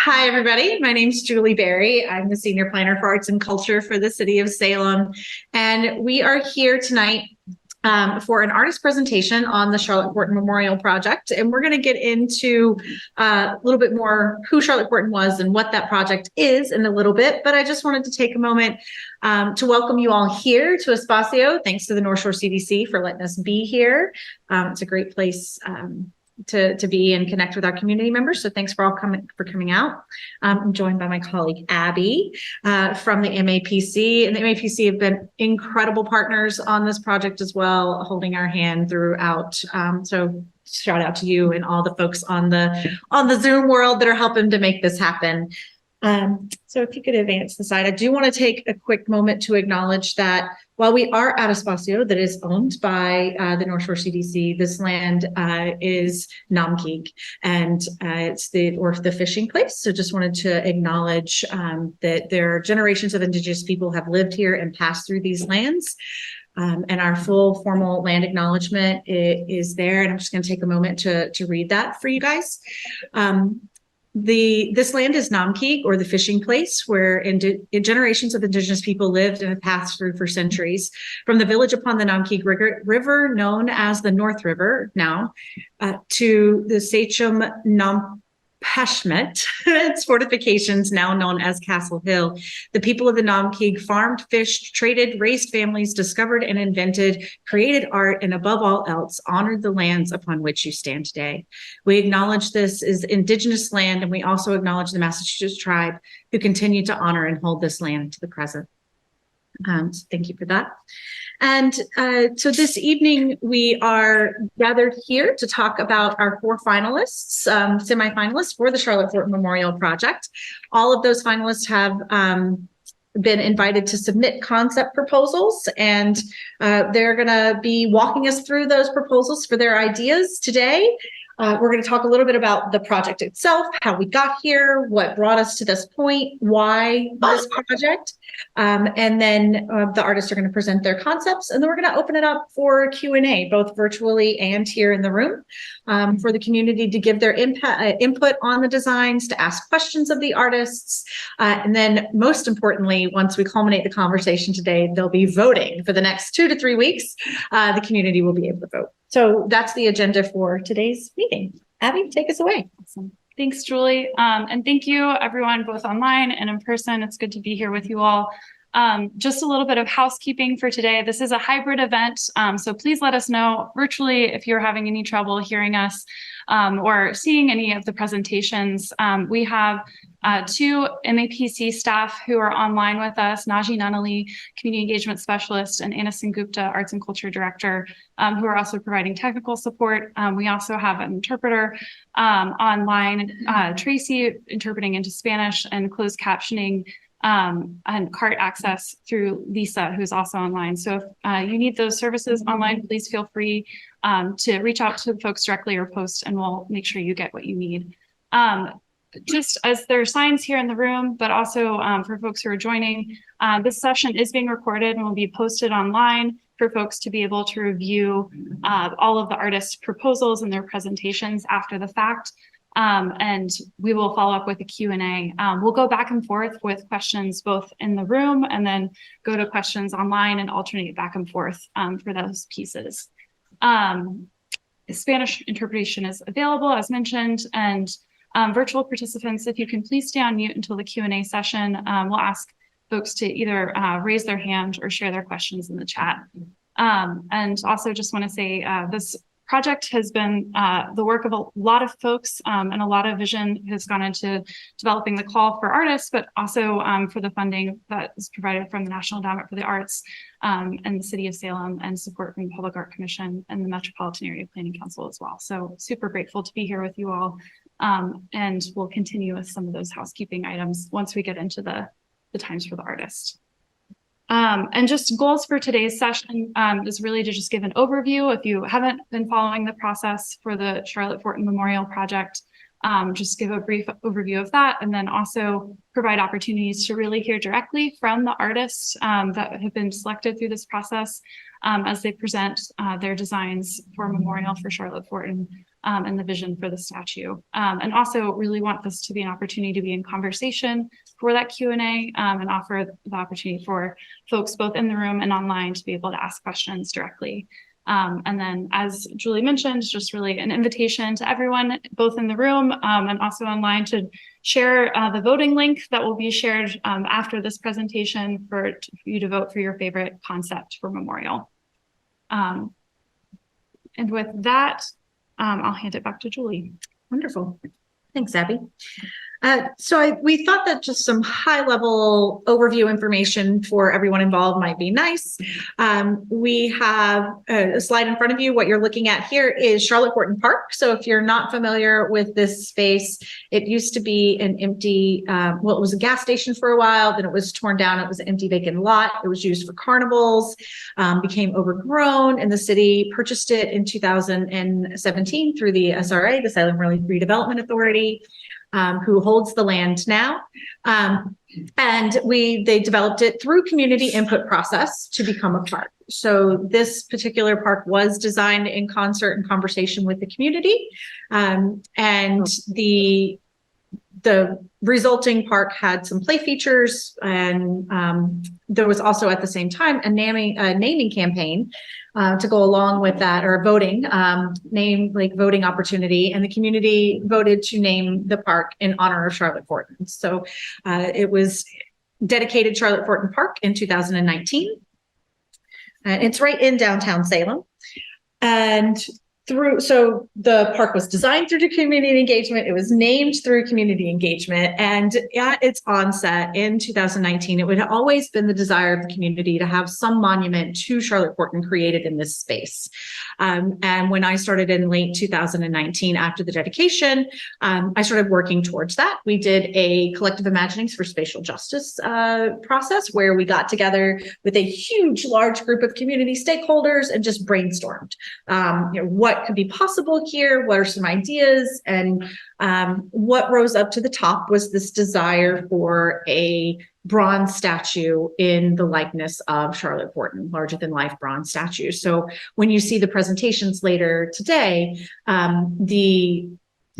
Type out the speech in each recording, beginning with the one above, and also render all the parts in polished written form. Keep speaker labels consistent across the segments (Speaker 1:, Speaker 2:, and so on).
Speaker 1: Hi, everybody. My name is Julie Berry. I'm the Senior Planner for Arts and Culture for the City of Salem. And we are here tonight for an artist presentation on the Charlotte Forten Memorial Project. And we're going to get into a little bit more who Charlotte Forten was and what that project is in a little bit. But I just wanted to take a moment to welcome you all here to Espacio. Thanks to the North Shore CDC for letting us be here. It's a great place to be and connect with our community members. So thanks for coming out. I'm joined by my colleague Abby from the MAPC, and the MAPC have been incredible partners on this project as well, holding our hand throughout. So shout out to you and all the folks on the Zoom world that are helping to make this happen. So if you could advance the slide, I do want to take a quick moment to acknowledge that while we are at Espacio that is owned by the North Shore CDC, this land is Namkig, and it's the fishing place. So just wanted to acknowledge that there are generations of Indigenous people have lived here and passed through these lands. And our full formal land acknowledgement is there. And I'm just going to take a moment to read that for you guys. This land is Namkig, or the fishing place, where generations of Indigenous people lived and have passed through for centuries. From the village upon the Namkig River, known as the North River now, to the Sachem Nampashmet, its fortifications now known as Castle Hill. The people of the Namkig farmed, fished, traded, raised families, discovered and invented, created art, and above all else, honored the lands upon which you stand today. We acknowledge this is Indigenous land, and we also acknowledge the Massachusetts tribe who continue to honor and hold this land to the present. So thank you for that. And so this evening, we are gathered here to talk about our 4 finalists, semifinalists for the Charlotte Forten Memorial Project. All of those finalists have been invited to submit concept proposals, and they're going to be walking us through those proposals for their ideas today. We're going to talk a little bit about the project itself, how we got here, what brought us to this point, why this project, and then the artists are going to present their concepts, and then we're going to open it up for Q&A, both virtually and here in the room, for the community to give their input on the designs, to ask questions of the artists, and then most importantly, once we culminate the conversation today, they'll be voting for the next 2 to 3 weeks. The community will be able to vote. So that's the agenda for today's meeting. Abby, take us away.
Speaker 2: Awesome. Thanks, Julie. And thank you, everyone, both online and in person. It's good to be here with you all. Just a little bit of housekeeping for today. This is a hybrid event, so please let us know virtually if you're having any trouble hearing us or seeing any of the presentations. We have 2 MAPC staff who are online with us, Naji Nunali, Community Engagement Specialist, and Anna Gupta, Arts and Culture Director, who are also providing technical support. We also have an interpreter online, Tracy interpreting into Spanish, and closed captioning and cart access through Lisa, who's also online. So if you need those services online, please feel free to reach out to the folks directly or post, and we'll make sure you get what you need. Just as there are signs here in the room, but also for folks who are joining, this session is being recorded and will be posted online for folks to be able to review all of the artists' proposals and their presentations after the fact. And we will follow up with a Q&A. We'll go back and forth with questions both in the room and then go to questions online and alternate back and forth for those pieces. Spanish interpretation is available, as mentioned, and virtual participants, if you can please stay on mute until the Q&A session. We'll ask folks to either raise their hand or share their questions in the chat. And also just want to say this project has been the work of a lot of folks, and a lot of vision has gone into developing the call for artists, but also for the funding that is provided from the National Endowment for the Arts and the City of Salem, and support from the Public Art Commission and the Metropolitan Area Planning Council as well. So super grateful to be here with you all, and we'll continue with some of those housekeeping items once we get into the times for the artist. And just goals for today's session is really to just give an overview. If you haven't been following the process for the Charlotte Forten Memorial Project, just give a brief overview of that, and then also provide opportunities to really hear directly from the artists that have been selected through this process as they present their designs for a memorial for Charlotte Forten. and the vision for the statue. And also really want this to be an opportunity to be in conversation for that Q&A and offer the opportunity for folks both in the room and online to be able to ask questions directly. And then, as Julie mentioned, just really an invitation to everyone, both in the room and also online, to share the voting link that will be shared after this presentation for you to vote for your favorite concept for memorial. And with that, I'll hand it back to Julie.
Speaker 1: Wonderful. Thanks, Abby. We thought that just some high-level overview information for everyone involved might be nice. We have a slide in front of you. What you're looking at here is Charlotte Forten Park. So if you're not familiar with this space, it used to be an empty, it was a gas station for a while, then it was torn down. It was an empty vacant lot. It was used for carnivals, became overgrown, and the city purchased it in 2017 through the SRA, the Salem Redevelopment Authority. Who holds the land now. And they developed it through community input process to become a park. So this particular park was designed in concert and conversation with the community. And the resulting park had some play features, and there was also at the same time a naming campaign to go along with that, or voting voting opportunity, and the community voted to name the park in honor of Charlotte Forten. So it was dedicated Charlotte Forten Park in 2019. And it's right in downtown Salem. And so the park was designed through community engagement. It was named through community engagement. And at its onset in 2019, it had always been the desire of the community to have some monument to Charlotte Forten created in this space. And when I started in late 2019, after the dedication, I started working towards that. We did a collective imaginings for spatial justice process where we got together with a large group of community stakeholders and just brainstormed, what could be possible here, what are some ideas, and what rose up to the top was this desire for a bronze statue in the likeness of Charlotte Forten, larger than life bronze statue. So when you see the presentations later today, the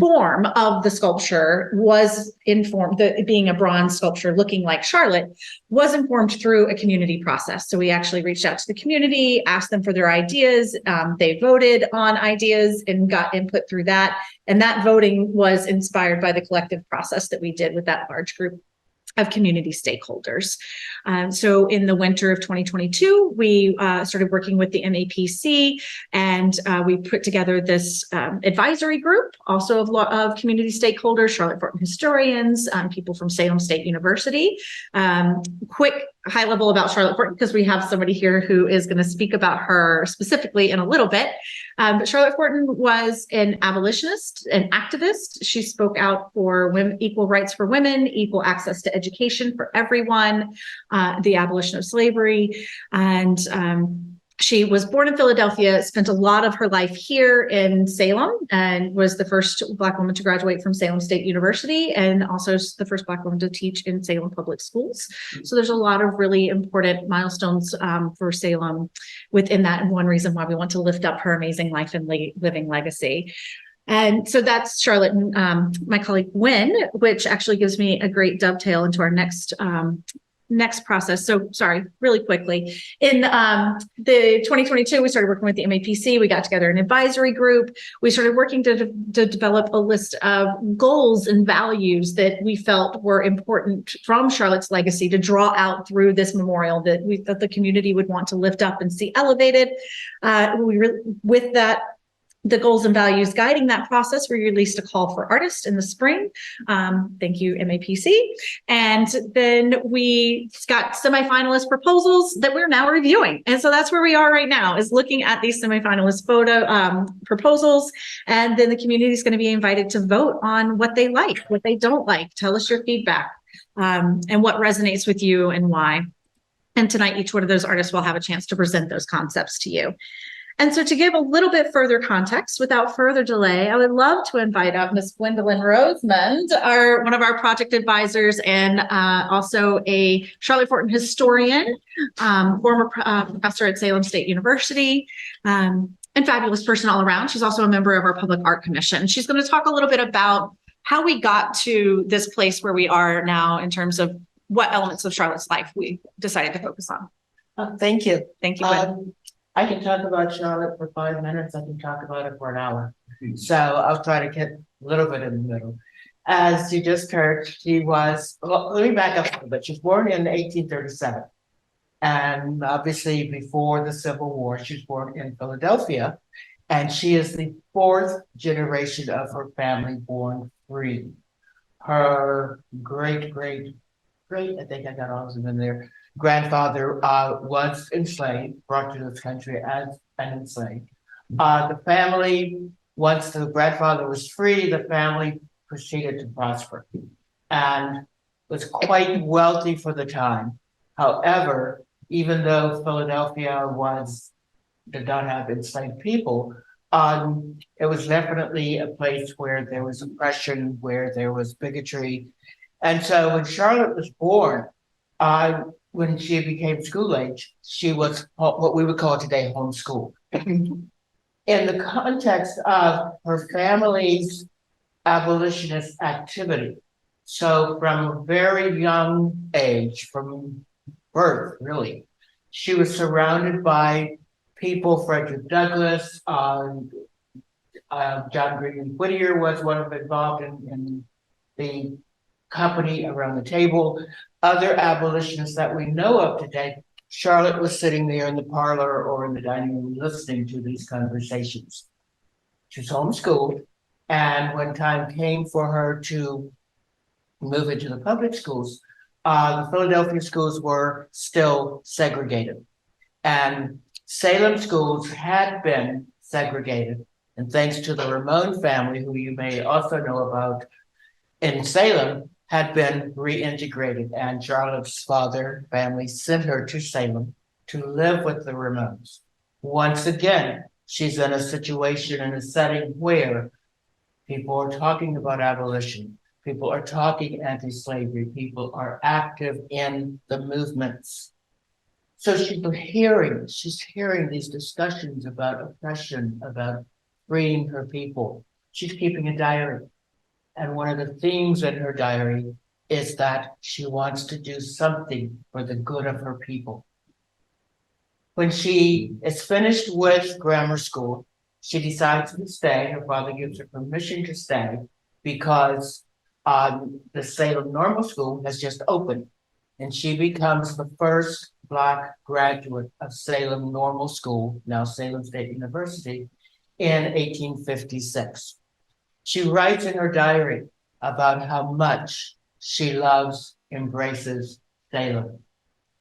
Speaker 1: form of the sculpture was informed, being a bronze sculpture looking like Charlotte, was informed through a community process. So we actually reached out to the community, asked them for their ideas. They voted on ideas and got input through that. And that voting was inspired by the collective process that we did with that large group of community stakeholders. So in the winter of 2022, we started working with the MAPC, and we put together this advisory group, also of community stakeholders, Charlotte Forten historians, people from Salem State University. Quick high level about Charlotte Forten, because we have somebody here who is going to speak about her specifically in a little bit. But Charlotte Forten was an abolitionist, an activist. She spoke out for women, equal rights for women, equal access to education for everyone, the abolition of slavery. And she was born in Philadelphia, spent a lot of her life here in Salem, and was the first Black woman to graduate from Salem State University, and also the first Black woman to teach in Salem public schools. So there's a lot of really important milestones for Salem within that, and one reason why we want to lift up her amazing life and living legacy. And so that's Charlotte and my colleague Gwen, which actually gives me a great dovetail into our next process. So sorry, really quickly. In the 2022, we started working with the MAPC. We got together an advisory group. We started working to develop a list of goals and values that we felt were important from Charlotte's legacy to draw out through this memorial that we thought the community would want to lift up and see elevated. With that, the goals and values guiding that process, we released a call for artists in the spring. Thank you, MAPC. And then we got semifinalist proposals that we're now reviewing. And so that's where we are right now, is looking at these semifinalist proposals. And then the community is going to be invited to vote on what they like, what they don't like. Tell us your feedback and what resonates with you and why. And tonight, each one of those artists will have a chance to present those concepts to you. And so to give a little bit further context, without further delay, I would love to invite up Ms. Gwendolyn Rosemond, one of our project advisors, and also a Charlotte Forten historian, former professor at Salem State University. and fabulous person all around. She's also a member of our Public Art Commission. She's going to talk a little bit about how we got to this place where we are now in terms of what elements of Charlotte's life we decided to focus on.
Speaker 3: Thank you.
Speaker 1: Thank you, Gwen.
Speaker 3: I can talk about Charlotte for 5 minutes. I can talk about it for an hour. So I'll try to get a little bit in the middle. As you just heard, she was, well, let me back up a little bit. She was born in 1837. And obviously before the Civil War, she was born in Philadelphia. And she is the 4th generation of her family born free. Her great, I think I got all of them in there, grandfather was enslaved, brought to this country as an enslaved. The family, once the grandfather was free, the family proceeded to prosper and was quite wealthy for the time. However, even though Philadelphia did not have enslaved people, it was definitely a place where there was oppression, where there was bigotry. And so when Charlotte was born, when she became school age, she was what we would call today homeschooled. In the context of her family's abolitionist activity. So from a very young age, from birth, really, she was surrounded by people. Frederick Douglass, John Green Whittier was one of them involved in the company around the table. Other abolitionists that we know of today. Charlotte was sitting there in the parlor or in the dining room listening to these conversations. She was homeschooled, and when time came for her to move into the public schools, the Philadelphia schools were still segregated. And Salem schools had been segregated, and thanks to the Ramon family, who you may also know about in Salem, had been reintegrated, and Charlotte's father family sent her to Salem to live with the Ramones. Once again, she's in a situation, in a setting where people are talking about abolition, people are talking anti-slavery, people are active in the movements. So she's hearing these discussions about oppression, about freeing her people. She's keeping a diary. And one of the themes in her diary is that she wants to do something for the good of her people. When she is finished with grammar school, she decides to stay. Her father gives her permission to stay because the Salem Normal School has just opened, and she becomes the first Black graduate of Salem Normal School, now Salem State University, in 1856. She writes in her diary about how much she loves, embraces Salem.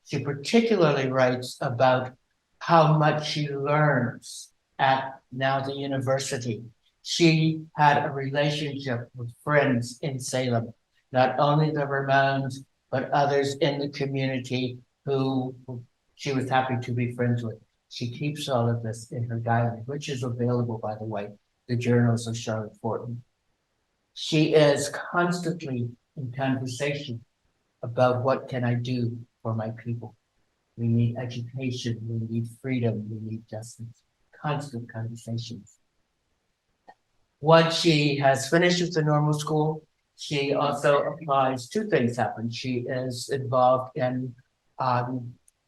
Speaker 3: She particularly writes about how much she learns at now the university. She had a relationship with friends in Salem, not only the Ramones, but others in the community who she was happy to be friends with. She keeps all of this in her diary, which is available, by the way, the Journals of Charlotte Forten. She is constantly in conversation about what can I do for my people. We need education, we need freedom, we need justice. Constant conversations. Once she has finished with the normal school, she also applies. 2 things happen. She is involved in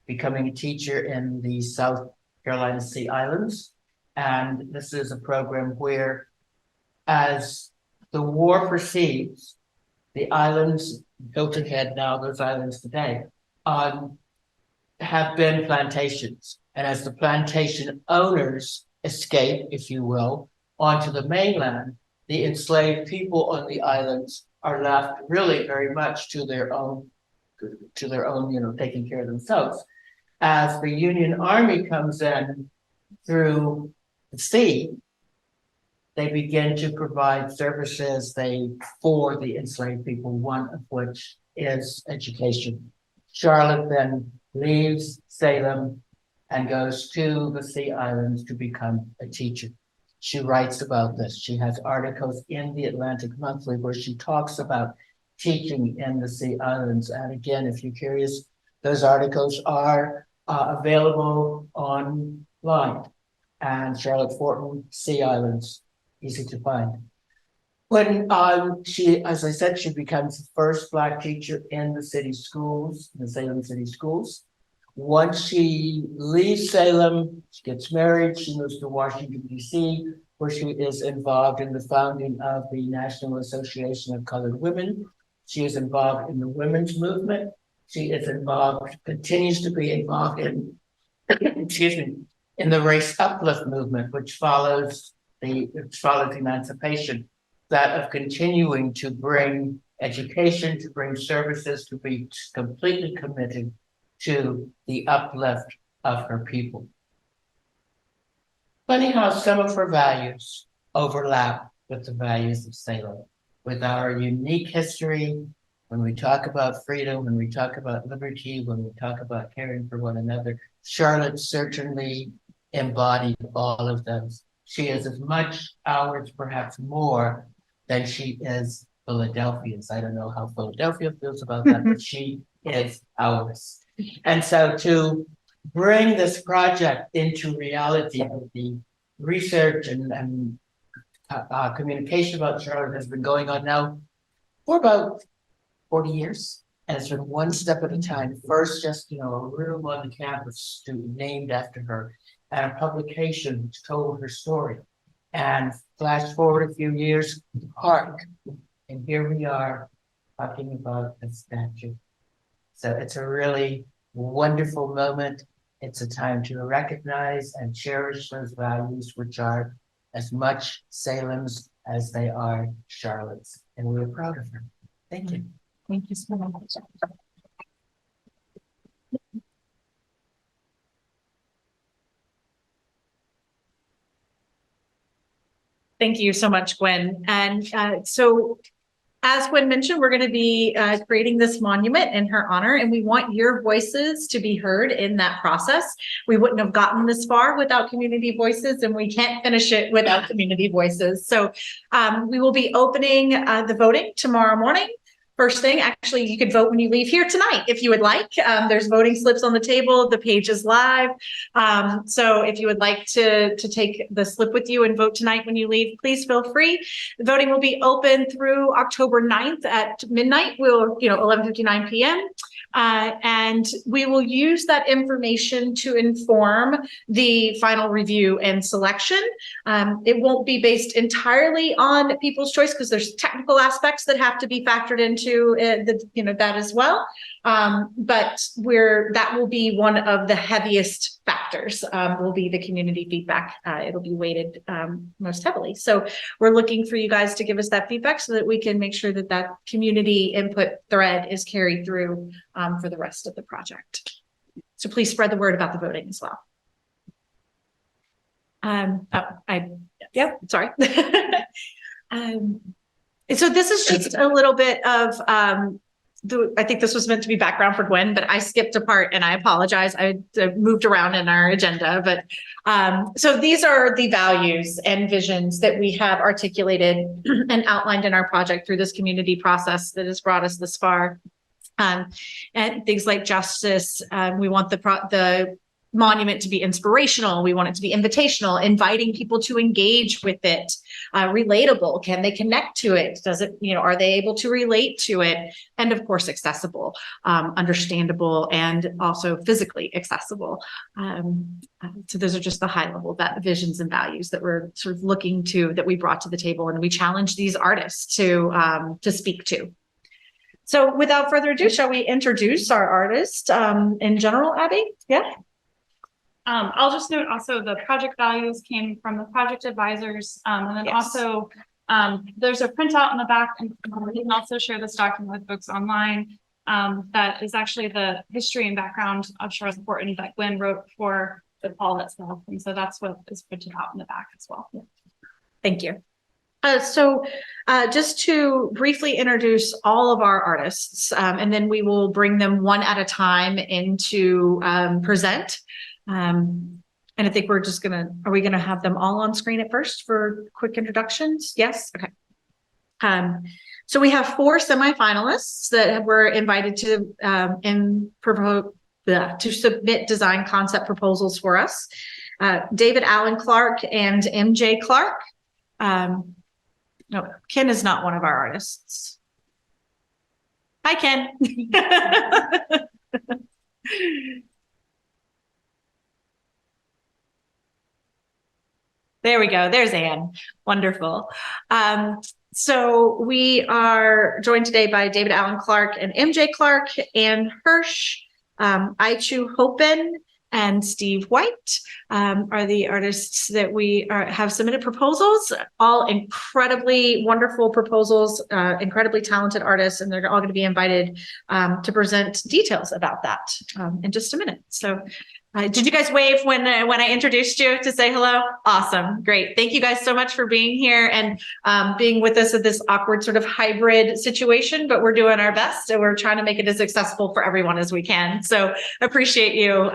Speaker 3: becoming a teacher in the South Carolina Sea Islands. And this is a program where, as the war proceeds, the islands, Hilton Head now, those islands today, have been plantations. And as the plantation owners escape, if you will, onto the mainland, the enslaved people on the islands are left really very much to their own, taking care of themselves. As the Union Army comes in through the sea, they begin to provide services for the enslaved people, one of which is education. Charlotte then leaves Salem and goes to the Sea Islands to become a teacher. She writes about this. She has articles in the Atlantic Monthly where she talks about teaching in the Sea Islands. And again, if you're curious, those articles are available online. and Charlotte Forten, Sea Islands, easy to find. When she, as I said, she becomes the first Black teacher in the city schools, the Salem city schools. Once she leaves Salem, she gets married, she moves to Washington, D.C., where she is involved in the founding of the National Association of Colored Women. She is involved in the women's movement. She is involved, continues to be involved in, excuse me, in the race uplift movement, which follows emancipation, that of continuing to bring education, to bring services, to be completely committed to the uplift of her people. Funny how some of her values overlap with the values of Salem, with our unique history. When we talk about freedom, when we talk about liberty, when we talk about caring for one another, Charlotte certainly embodied all of those. She is as much ours, perhaps more, than she is Philadelphia's. I don't know how Philadelphia feels about that, but she is ours. And so to bring this project into reality, of the research and communication about Charlotte has been going on now for about 40 years. And it's been one step at a time. First, just, a room on the campus named after her, and a publication which told her story. And flash forward a few years, the park. And here we are talking about a statue. So it's a really wonderful moment. It's a time to recognize and cherish those values, which are as much Salem's as they are Charlotte's. And we're proud of her. Thank you.
Speaker 1: Thank you so much. Thank you so much, Gwen. And so as Gwen mentioned, we're going to be creating this monument in her honor, and we want your voices to be heard in that process. We wouldn't have gotten this far without community voices, and we can't finish it without community voices. So we will be opening the voting tomorrow morning. First thing, actually, you could vote when you leave here tonight if you would like. There's voting slips on the table. The page is live. So if you would like to take the slip with you and vote tonight when you leave, please feel free. The voting will be open through October 9th at midnight. 11:59 p.m. And we will use that information to inform the final review and selection. It won't be based entirely on people's choice because there's technical aspects that have to be factored into that as well. But that will be one of the heaviest factors, will be the community feedback. It'll be weighted most heavily. So we're looking for you guys to give us that feedback so that we can make sure that that community input thread is carried through for the rest of the project. So please spread the word about the voting as well. Sorry. So this is just a little bit of, I think this was meant to be background for Gwen, but I skipped a part and I apologize. I moved around in our agenda, but so these are the values and visions that we have articulated and outlined in our project through this community process that has brought us this far. And things like justice, we want the monument to be inspirational. We want it to be invitational, inviting people to engage with it, relatable. Can they connect to it? Does it, are they able to relate to it? And of course, accessible, understandable, and also physically accessible. So those are just the high level visions and values that we're sort of looking to, that we brought to the table, and we challenge these artists to speak to. So without further ado, shall we introduce our artist in general, Abby? Yeah.
Speaker 2: I'll just note also the project values came from the project advisors, and then also there's a printout in the back, and we can also share this document with folks online. That is actually the history and background of Charlotte Forten that Gwen wrote for the call itself, and so that's what is printed out in the back as well.
Speaker 1: Thank you. So just to briefly introduce all of our artists, and then we will bring them one at a time into present. And I think we're just are we gonna have them all on screen at first for quick introductions? Yes, okay. So we have 4 semifinalists that were invited to submit design concept proposals for us. David Allen Clark and MJ Clark. No, Ken is not one of our artists. Hi, Ken. There we go. There's Anne. Wonderful. So we are joined today by David Allen Clark and MJ Clark, Anne Hirsch, Aichu Hopen, and Steve White are the artists that we have submitted proposals, all incredibly wonderful proposals, incredibly talented artists, and they're all going to be invited to present details about that in just a minute. So did you guys wave when I introduced you to say hello? Awesome. Great. Thank you guys so much for being here and being with us at this awkward sort of hybrid situation, but we're doing our best and we're trying to make it as accessible for everyone as we can. So appreciate you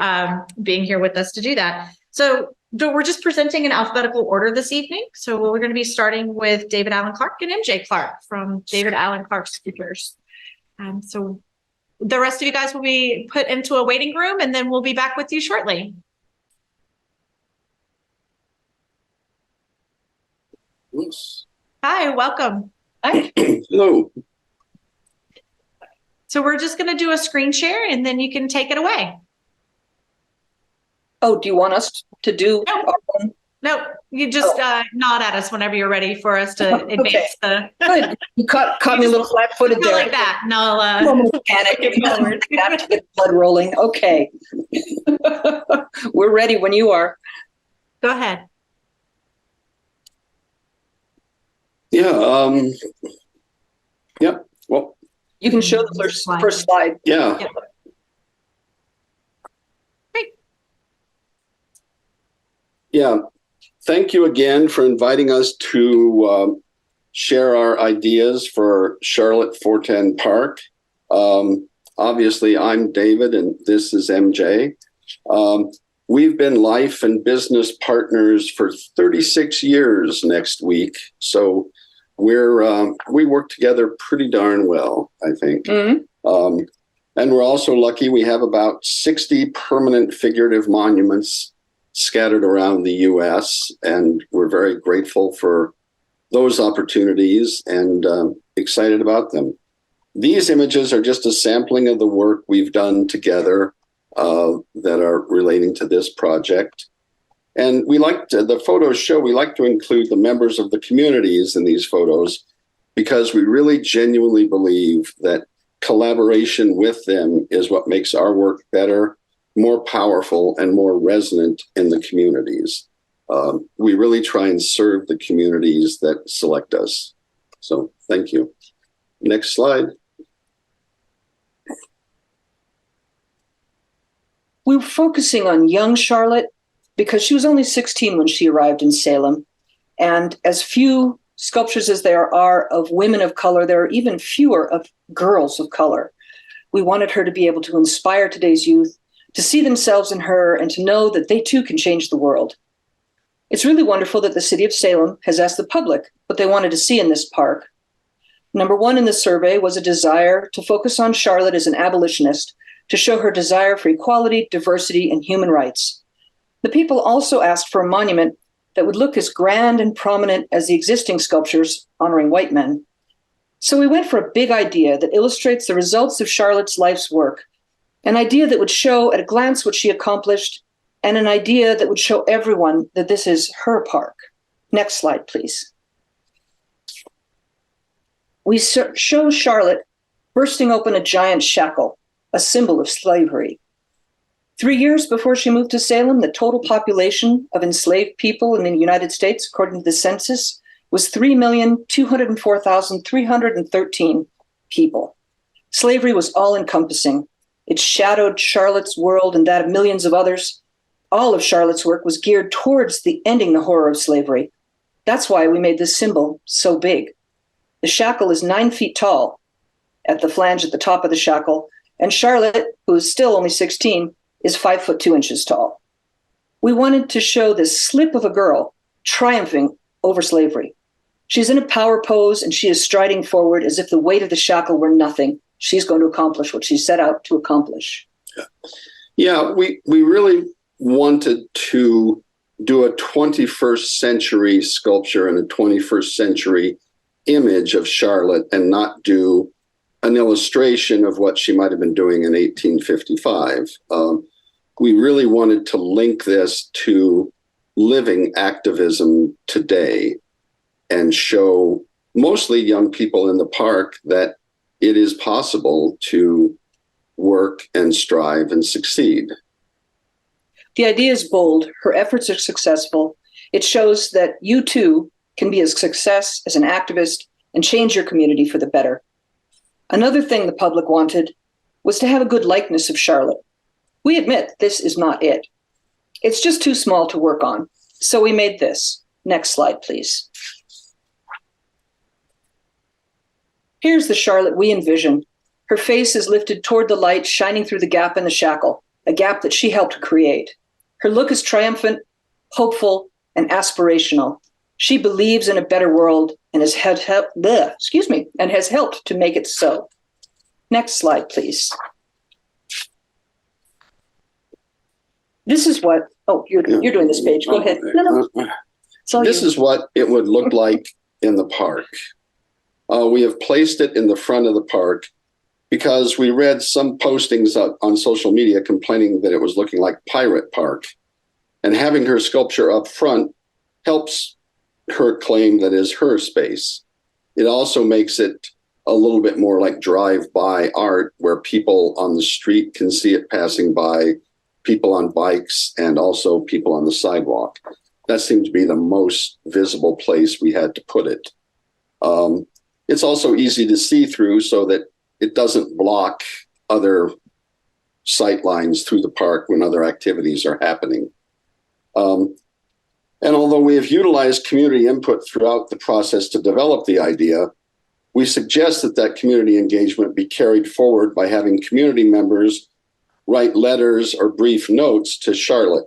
Speaker 1: being here with us to do that. So we're just presenting in alphabetical order this evening. So we're going to be starting with David Allen Clark and MJ Clark from David Allen Clark Speakers. So the rest of you guys will be put into a waiting room and then we'll be back with you shortly.
Speaker 4: Yes.
Speaker 1: Hi, welcome.
Speaker 3: Hi.
Speaker 4: Hello.
Speaker 1: So we're just going to do a screen share and then you can take it away.
Speaker 5: Oh, do you want us to do?
Speaker 1: No, you just nod at us whenever you're ready for us to advance the.
Speaker 5: Good. You caught me a little flat-footed there.
Speaker 1: Like that. No,
Speaker 5: Panic.
Speaker 1: forward.
Speaker 5: Back to the blood rolling. Okay. We're ready when you are.
Speaker 1: Go ahead.
Speaker 4: Yeah. Yep. Well.
Speaker 5: You can show the first slide.
Speaker 4: Yeah.
Speaker 1: Yep. Great.
Speaker 4: Yeah. Thank you again for inviting us to share our ideas for Charlotte Forten Park. Obviously, I'm David and this is MJ. We've been life and business partners for 36 years next week. So we work together pretty darn well, I think. Mm-hmm. And we're also lucky we have about 60 permanent figurative monuments scattered around the U.S. and we're very grateful for those opportunities and excited about them. These images are just a sampling of the work we've done together that are relating to this project. And the photos show we like to include the members of the communities in these photos because we really genuinely believe that collaboration with them is what makes our work better, more powerful, and more resonant in the communities. We really try and serve the communities that select us. So thank you. Next slide.
Speaker 5: We were focusing on young Charlotte because she was only 16 when she arrived in Salem. And as few sculptures as there are of women of color, there are even fewer of girls of color. We wanted her to be able to inspire today's youth to see themselves in her and to know that they too can change the world. It's really wonderful that the city of Salem has asked the public what they wanted to see in this park. Number one in the survey was a desire to focus on Charlotte as an abolitionist, to show her desire for equality, diversity, and human rights. The people also asked for a monument that would look as grand and prominent as the existing sculptures honoring white men. So we went for a big idea that illustrates the results of Charlotte's life's work, an idea that would show at a glance what she accomplished, and an idea that would show everyone that this is her park. Next slide, please. We show Charlotte bursting open a giant shackle, a symbol of slavery. 3 years before she moved to Salem, the total population of enslaved people in the United States, according to the census, was 3,204,313 people. Slavery was all-encompassing. It shadowed Charlotte's world and that of millions of others. All of Charlotte's work was geared towards the ending the horror of slavery. That's why we made this symbol so big. The shackle is 9 feet tall at the flange at the top of the shackle, and Charlotte, who is still only 16, is 5 foot 2 inches tall. We wanted to show this slip of a girl triumphing over slavery. She's in a power pose and she is striding forward as if the weight of the shackle were nothing. She's going to accomplish what she set out to accomplish.
Speaker 4: Yeah, we really wanted to do a 21st century sculpture and a 21st century image of Charlotte and not do an illustration of what she might have been doing in 1855. We really wanted to link this to living activism today and show mostly young people in the park that it is possible to work and strive and succeed.
Speaker 5: The idea is bold. Her efforts are successful. It shows that you too can be a success as an activist and change your community for the better. Another thing the public wanted was to have a good likeness of Charlotte. We admit this is not it. It's just too small to work on. So we made this. Next slide, please. Here's the Charlotte we envision. Her face is lifted toward the light, shining through the gap in the shackle, a gap that she helped create. Her look is triumphant, hopeful, and aspirational. She believes in a better world and has helped to make it so. Next slide, please. This is what, you're doing this page. Go ahead. No.
Speaker 4: This is what it would look like in the park. We have placed it in the front of the park because we read some postings on social media complaining that it was looking like Pirate Park. And having her sculpture up front helps her claim that is her space. It also makes it a little bit more like drive-by art where people on the street can see it passing by, people on bikes, and also people on the sidewalk. That seemed to be the most visible place we had to put it. It's also easy to see through so that it doesn't block other sight lines through the park when other activities are happening. And although we have utilized community input throughout the process to develop the idea, we suggest that that community engagement be carried forward by having community members write letters or brief notes to Charlotte.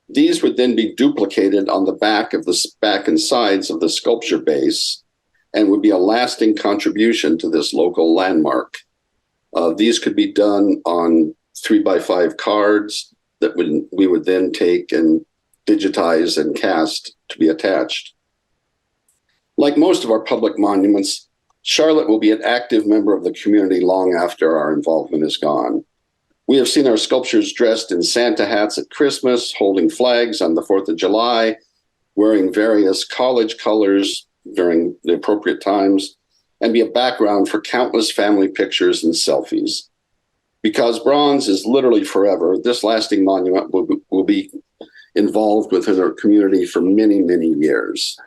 Speaker 4: These would then be duplicated on the back and sides of the sculpture base and would be a lasting contribution to this local landmark. These could be done on 3x5 cards that we would then take and digitize and cast to be attached. Like most of our public monuments, Charlotte will be an active member of the community long after our involvement is gone. We have seen our sculptures dressed in Santa hats at Christmas, holding flags on the 4th of July, wearing various college colors during the appropriate times, and be a background for countless family pictures and selfies. Because bronze is literally forever, this lasting monument will be involved within our community for many, many years.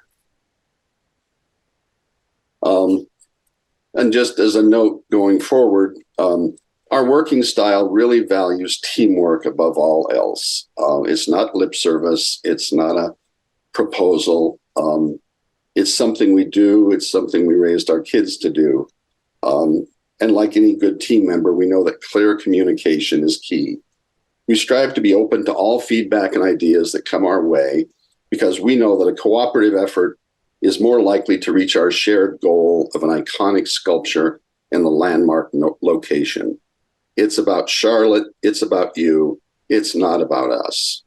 Speaker 4: And just as a note going forward, our working style really values teamwork above all else. It's not lip service. It's not a proposal. It's something we do. It's something we raised our kids to do. And like any good team member, we know that clear communication is key. We strive to be open to all feedback and ideas that come our way because we know that a cooperative effort is more likely to reach our shared goal of an iconic sculpture in the landmark location. It's about Charlotte. It's about you. It's not about us.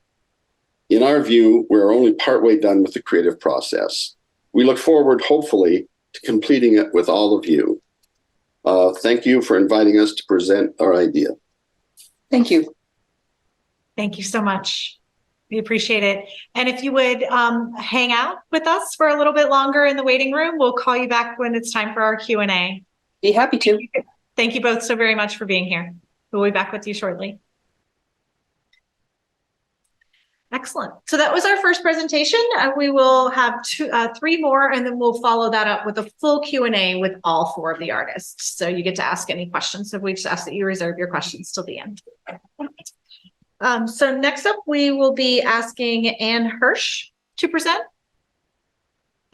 Speaker 4: In our view, we're only partway done with the creative process. We look forward, hopefully, to completing it with all of you. Thank you for inviting us to present our idea.
Speaker 5: Thank you.
Speaker 1: Thank you so much. We appreciate it. And if you would hang out with us for a little bit longer in the waiting room, we'll call you back when it's time for our Q&A.
Speaker 5: Be happy to.
Speaker 1: Thank you both so very much for being here. We'll be back with you shortly. Excellent. So that was our first presentation. We will have three more, and then we'll follow that up with a full Q&A with all four of the artists. So you get to ask any questions. So we just ask that you reserve your questions till the end. So next up, we will be asking Anne Hirsch to present.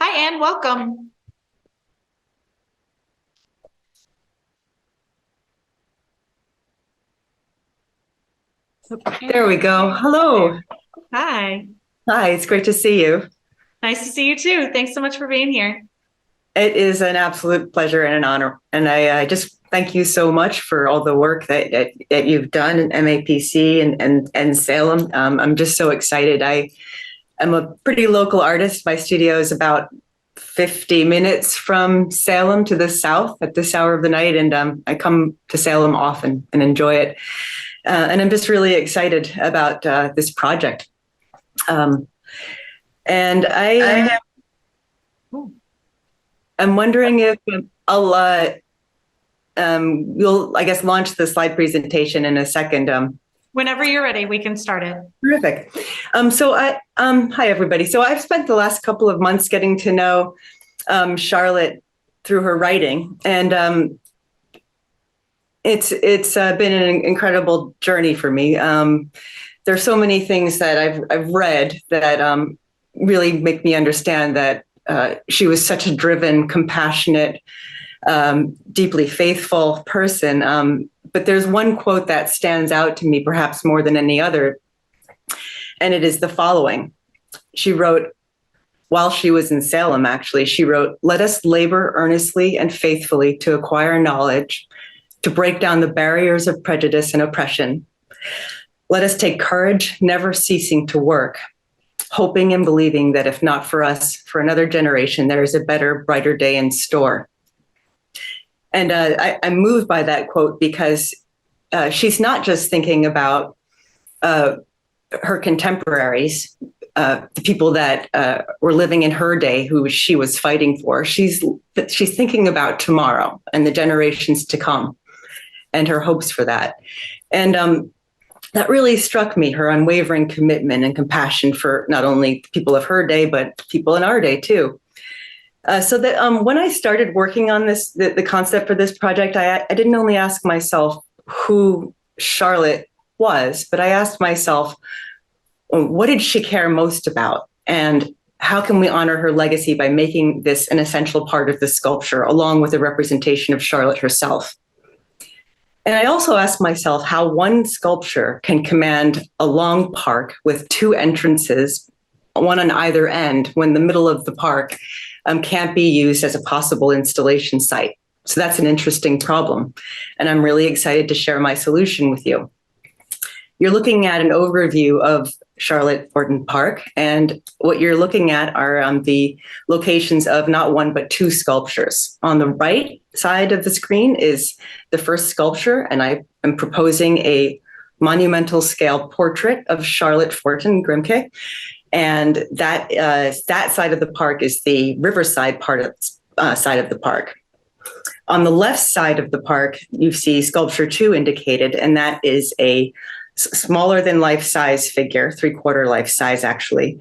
Speaker 1: Hi, Anne. Welcome.
Speaker 6: There we go. Hello.
Speaker 1: Hi.
Speaker 6: Hi, it's great to see you.
Speaker 1: Nice to see you too. Thanks so much for being here.
Speaker 6: It is an absolute pleasure and an honor. And I just thank you so much for all the work that you've done in MAPC and Salem. I'm just so excited. I'm a pretty local artist. My studio is about 50 minutes from Salem to the south at this hour of the night. And I come to Salem often and enjoy it. And I'm just really excited about this project. And I'm wondering if I'll we'll, I guess, launch the slide presentation in a second.
Speaker 1: Whenever you're ready, we can start it.
Speaker 6: Terrific. Hi, everybody. So I've spent the last couple of months getting to know Charlotte through her writing. And it's been an incredible journey for me. There's so many things that I've read that really make me understand that she was such a driven, compassionate, deeply faithful person. But there's one quote that stands out to me perhaps more than any other, and it is the following. She wrote, while she was in Salem, actually, she wrote, "Let us labor earnestly and faithfully to acquire knowledge, to break down the barriers of prejudice and oppression. Let us take courage, never ceasing to work, hoping and believing that if not for us, for another generation, there is a better, brighter day in store." And I'm moved by that quote because she's not just thinking about her contemporaries, the people that were living in her day, who she was fighting for. She's thinking about tomorrow and the generations to come and her hopes for that. And that really struck me, her unwavering commitment and compassion for not only people of her day, but people in our day too. So that when I started working on this, the concept for this project, I didn't only ask myself who Charlotte was, but I asked myself, what did she care most about? And how can we honor her legacy by making this an essential part of the sculpture, along with a representation of Charlotte herself? And I also asked myself how one sculpture can command a long park with two entrances, one on either end, when the middle of the park can't be used as a possible installation site. So that's an interesting problem. And I'm really excited to share my solution with you. You're looking at an overview of Charlotte Forten Park. And what you're looking at are the locations of not one, but two sculptures. On the right side of the screen is the first sculpture. And I am proposing a monumental scale portrait of Charlotte Forten Grimke. And that side of the park is the riverside side of the park. On the left side of the park, you see sculpture 2 indicated, and that is a smaller than life-size figure, 3/4 life-size actually.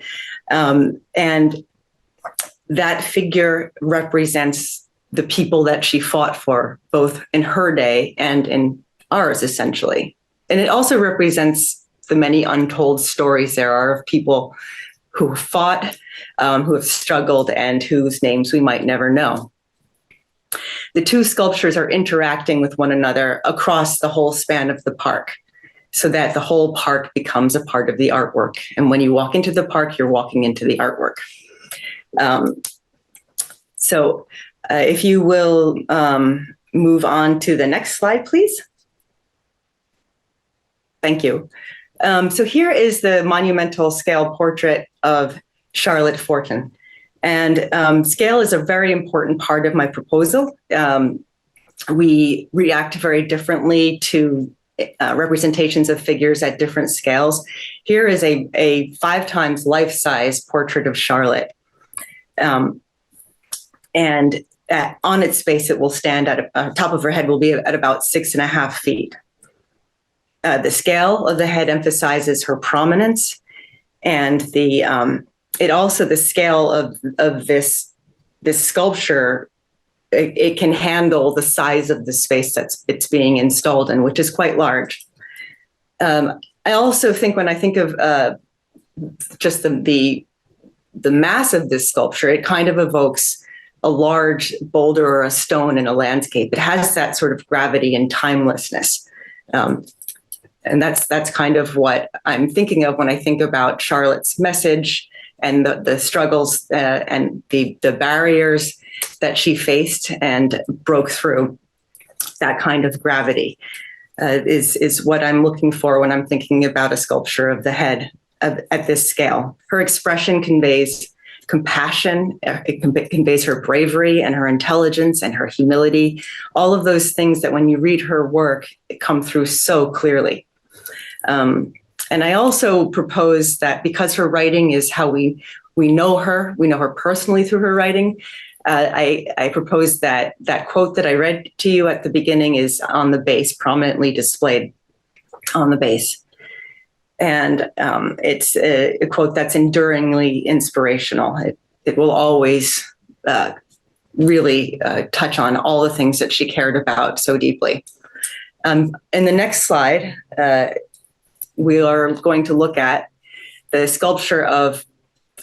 Speaker 6: And that figure represents the people that she fought for, both in her day and in ours, essentially. And it also represents the many untold stories there are of people who fought, who have struggled, and whose names we might never know. The two sculptures are interacting with one another across the whole span of the park, so that the whole park becomes a part of the artwork. And when you walk into the park, you're walking into the artwork. If you will move on to the next slide, please. Thank you. So here is the monumental scale portrait of Charlotte Forten. And scale is a very important part of my proposal. We react very differently to representations of figures at different scales. Here is a 5 times life-size portrait of Charlotte. On its face, it will stand at top of her head will be at about 6.5 feet. The scale of the head emphasizes her prominence, and the scale of this sculpture, it can handle the size of the space it's being installed in, which is quite large. I also think when I think of just the mass of this sculpture, it kind of evokes a large boulder or a stone in a landscape. It has that sort of gravity and timelessness. And that's kind of what I'm thinking of when I think about Charlotte's message and the struggles and the barriers that she faced and broke through. That kind of gravity is what I'm looking for when I'm thinking about a sculpture of the head at this scale. Her expression conveys compassion, it conveys her bravery and her intelligence and her humility, all of those things that when you read her work, it come through so clearly. And I also propose that because her writing is how we know her personally through her writing, I propose that quote that I read to you at the beginning is on the base, prominently displayed on the base. And it's a quote that's enduringly inspirational. It will always really touch on all the things that she cared about so deeply. In the next slide, we are going to look at the sculpture of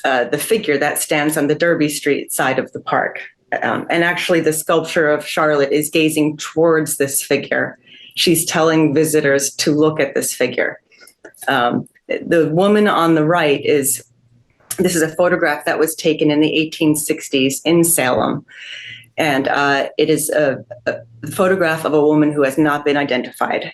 Speaker 6: the figure that stands on the Derby Street side of the park. And actually, the sculpture of Charlotte is gazing towards this figure. She's telling visitors to look at this figure. The woman on the right this is a photograph that was taken in the 1860s in Salem. And it is a photograph of a woman who has not been identified.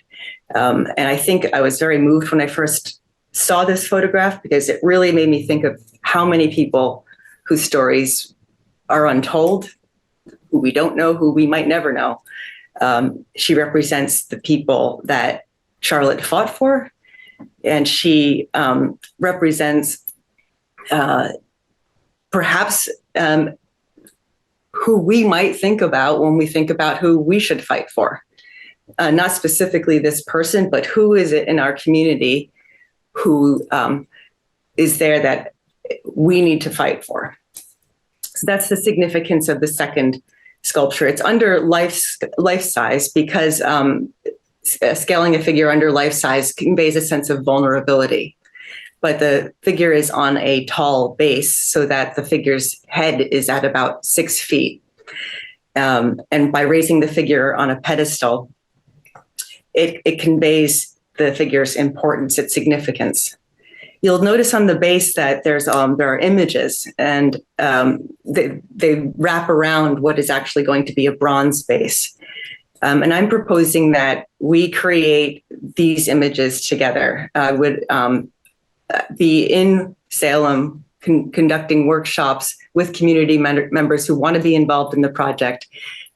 Speaker 6: And I think I was very moved when I first saw this photograph because it really made me think of how many people whose stories are untold, who we don't know, who we might never know. She represents the people that Charlotte fought for, and she represents perhaps who we might think about when we think about who we should fight for. Not specifically this person, but who is it in our community who is there that we need to fight for. So that's the significance of the second sculpture. It's under life size because scaling a figure under life size conveys a sense of vulnerability. But the figure is on a tall base so that the figure's head is at about 6 feet. And by raising the figure on a pedestal, it conveys the figure's importance, its significance. You'll notice on the base that there are images, and they wrap around what is actually going to be a bronze base. And I'm proposing that we create these images together. I would be in Salem conducting workshops with community members who want to be involved in the project,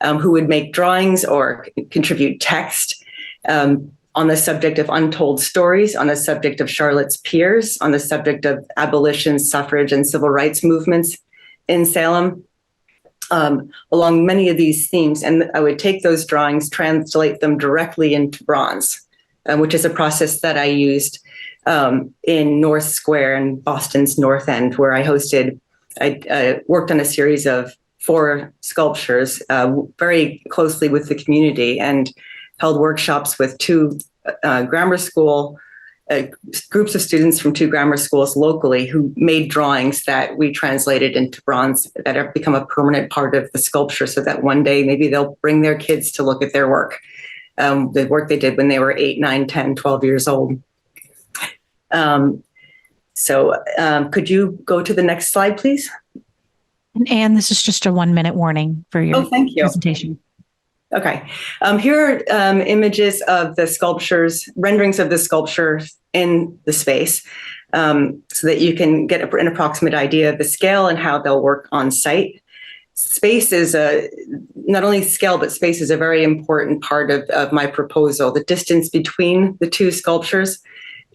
Speaker 6: who would make drawings or contribute text on the subject of untold stories, on the subject of Charlotte's peers, on the subject of abolition, suffrage, and civil rights movements in Salem, along many of these themes. And I would take those drawings, translate them directly into bronze, which is a process that I used in North Square in Boston's North End, where I worked on a series of 4 sculptures very closely with the community and held workshops with 2 grammar school groups of students from 2 grammar schools locally who made drawings that we translated into bronze that have become a permanent part of the sculpture so that one day maybe they'll bring their kids to look at their work, the work they did when they were 8, 9, 10, 12 years old. Could you go to the next slide, please?
Speaker 7: And this is just a 1-minute warning for your
Speaker 6: thank you.
Speaker 7: presentation.
Speaker 6: Okay. Here are images of the sculptures, renderings of the sculpture in the space, so that you can get an approximate idea of the scale and how they'll work on site. Space is not only scale, but space is a very important part of my proposal. The distance between the 2 sculptures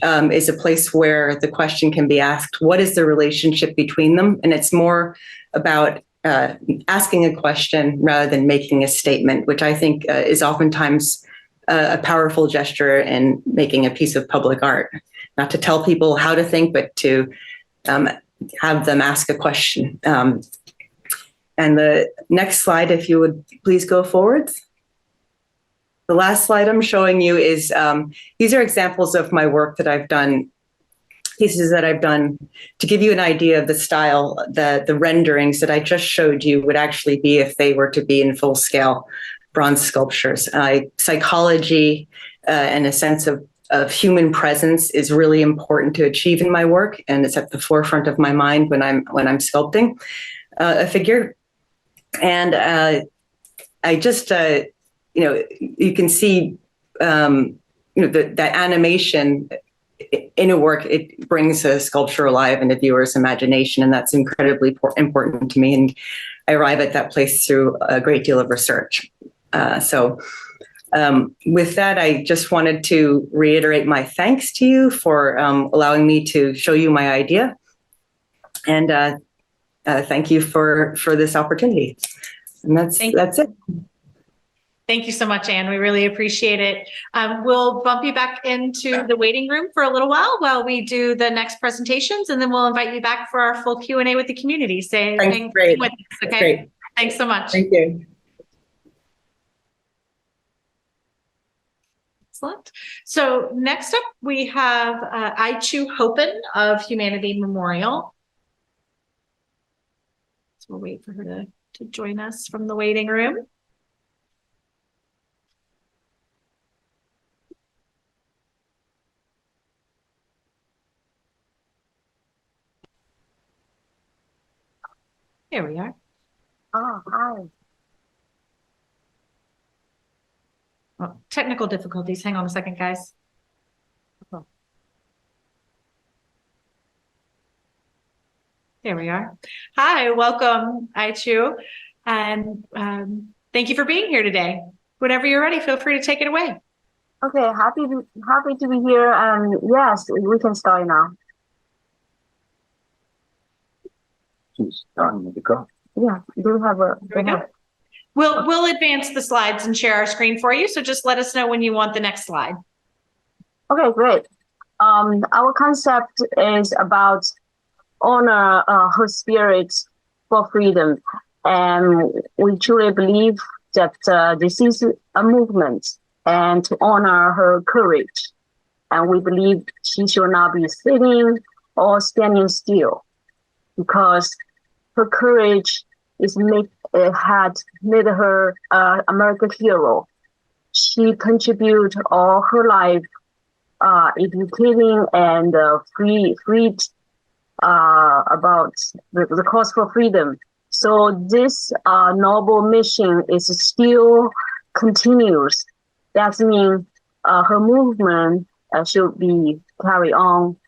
Speaker 6: is a place where the question can be asked, what is the relationship between them? And it's more about asking a question rather than making a statement, which I think is oftentimes a powerful gesture in making a piece of public art. Not to tell people how to think, but to have them ask a question. And the next slide, if you would please go forward. The last slide I'm showing you is, these are examples of my work that I've done, pieces that I've done to give you an idea of the style, the renderings that I just showed you would actually be if they were to be in full scale bronze sculptures. Psychology and a sense of human presence is really important to achieve in my work, and it's at the forefront of my mind when I'm sculpting a figure. And I just you can see that animation in a work, it brings a sculpture alive in a viewer's imagination, and that's incredibly important to me. And I arrive at that place through a great deal of research. With that, I just wanted to reiterate my thanks to you for allowing me to show you my idea. And thank you for this opportunity. And that's it.
Speaker 1: Thank you so much, Anne. We really appreciate it. We'll bump you back into the waiting room for a little while we do the next presentations, and then we'll invite you back for our full Q&A with the community.
Speaker 6: Thanks, great.
Speaker 1: With us, okay?
Speaker 6: Great.
Speaker 1: Thanks so much.
Speaker 6: Thank you.
Speaker 1: Excellent. So next up, we have Aichu Hopen of Humanity Memorial. So we'll wait for her to join us from the waiting room. Here we are.
Speaker 8: Oh, hi.
Speaker 1: Oh, technical difficulties. Hang on a second, guys. There we are. Hi, welcome, Aichu. And thank you for being here today. Whenever you're ready, feel free to take it away.
Speaker 8: Okay, happy to be here. Yes, we can start now.
Speaker 3: She's starting to go.
Speaker 8: Yeah, do have a.
Speaker 1: Here we go. We'll advance the slides and share our screen for you. So just let us know when you want the next slide.
Speaker 8: Okay, great. Our concept is about honor her spirit for freedom, and we truly believe that this is a movement, and to honor her courage, and we believe she should not be sitting or standing still, because her courage had made her American hero. She contributed all her life educating and freed about the cause for freedom. So this noble mission is still continues. That means her movement should be carried on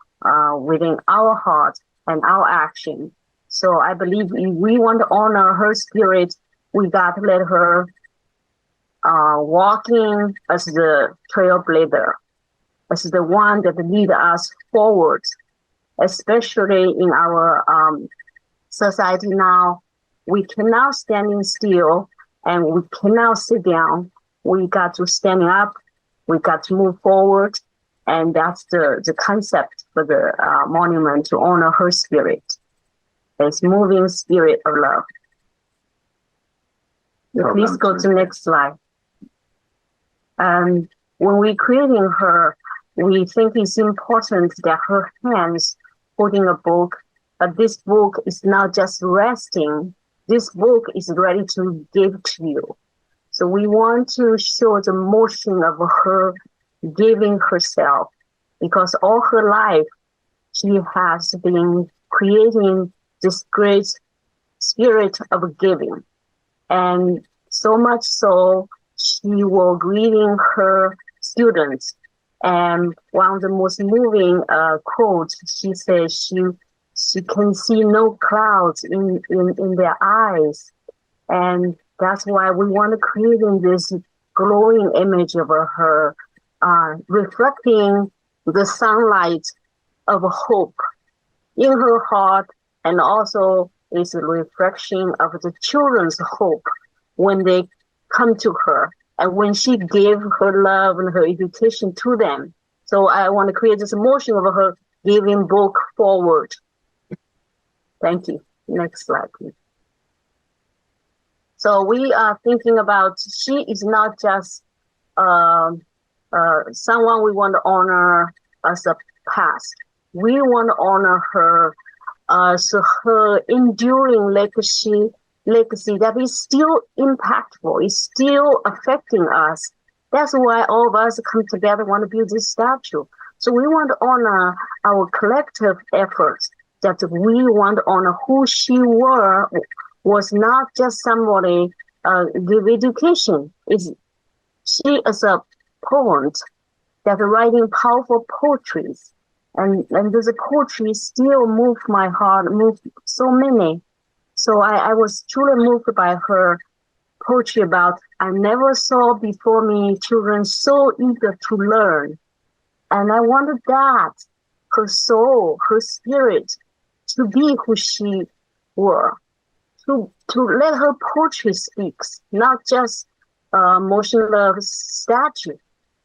Speaker 8: within our heart and our action. So I believe if we want to honor her spirit, we got to let her walking as the trailblazer, as the one that lead us forward, especially in our society now. We cannot stand still and we cannot sit down. We got to stand up. We got to move forward. And that's the concept for the monument, to honor her spirit. It's moving spirit of love. Please go to the next slide. When we're creating her, we think it's important that her hands holding a book, but this book is not just resting. This book is ready to give to you. So we want to show the motion of her giving herself, because all her life she has been creating this great spirit of giving. And so much so, she will greeting her students. And one of the most moving quotes, she says she can see no clouds in their eyes. And that's why we want to create this glowing image of her, reflecting the sunlight of hope in her heart, and also is a reflection of the children's hope when they come to her and when she gave her love and her education to them. So I want to create this motion of her giving book forward. Thank you. Next slide, please. So we are thinking about, she is not just someone we want to honor as a past. We want to honor her as her enduring legacy that is still impactful, is still affecting us. That's why all of us come together, want to build this statue. So we want to honor our collective efforts, that we want to honor who she was not just somebody give education. She is a poet that writing powerful poetries And there's a poetry still moved my heart, moved so many. So I was truly moved by her poetry about, I never saw before me children so eager to learn. And I wanted that, her soul, her spirit, to be who she were, to let her poetry speaks, not just motionless statue.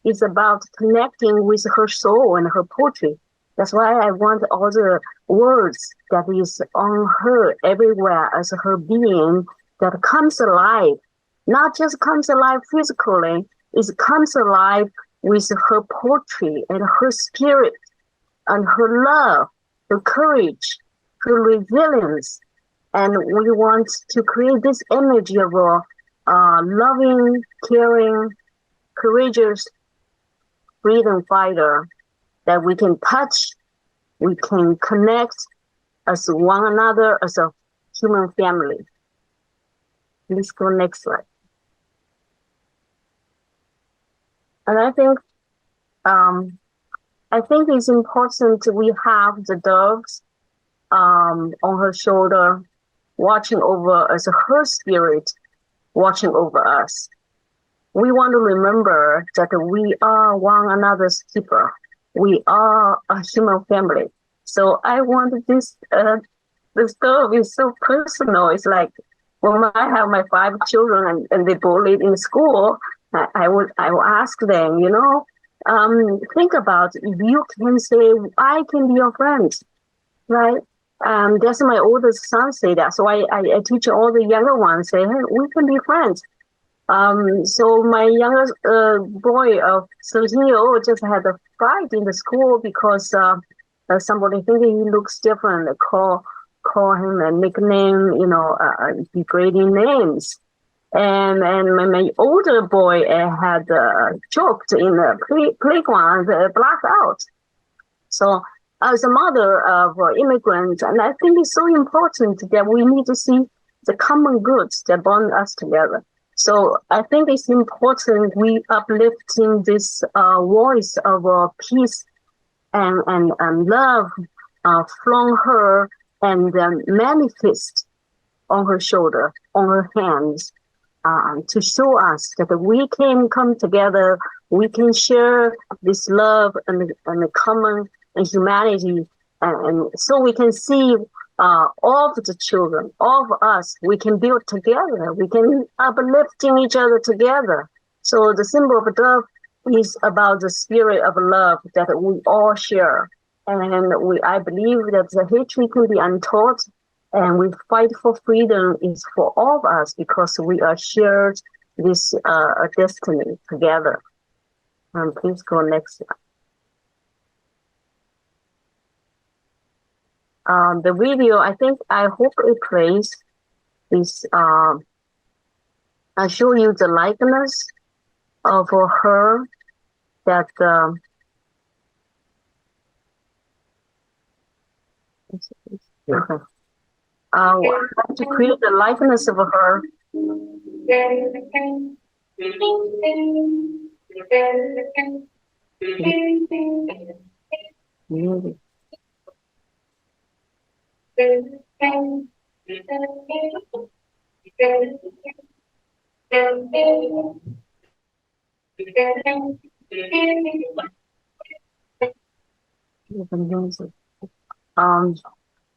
Speaker 8: It's about connecting with her soul and her poetry. That's why I want all the words that is on her everywhere as her being that comes alive, not just comes alive physically, it comes alive with her poetry and her spirit and her love, her courage, her resilience. And we want to create this image of a loving, caring, courageous freedom fighter that we can touch, we can connect as one another, as a human family. Please go next slide. And I think it's important we have the doves on her shoulder, watching over as her spirit, watching over us. We want to remember that we are one another's keeper. We are a human family. So I want this, the dove is so personal. It's like when I have my 5 children and they both live in school, I will ask them, think about if you can say, I can be your friend, right? That's my oldest son say that. So I teach all the younger ones, say, hey, we can be friends. So my youngest boy of 13-year-old just had a fight in the school because somebody thinking he looks different, call him a nickname, degrading names. And my older boy had choked in the playground, blacked out. So as a mother of immigrants, and I think it's so important that we need to see the common goods that bond us together. So I think it's important we uplifting this voice of peace and love from her and manifest on her shoulder, on her hands, to show us that we can come together, we can share this love and the common and humanity, and so we can see all of the children, all of us, we can build together, we can uplifting each other together. So the symbol of a dove is about the spirit of love that we all share. And I believe that the hatred can be untaught, and we fight for freedom is for all of us because we are shared this destiny together. Please go next slide. The video, I hope it plays, is I show you the likeness of her that okay. To create the likeness of her.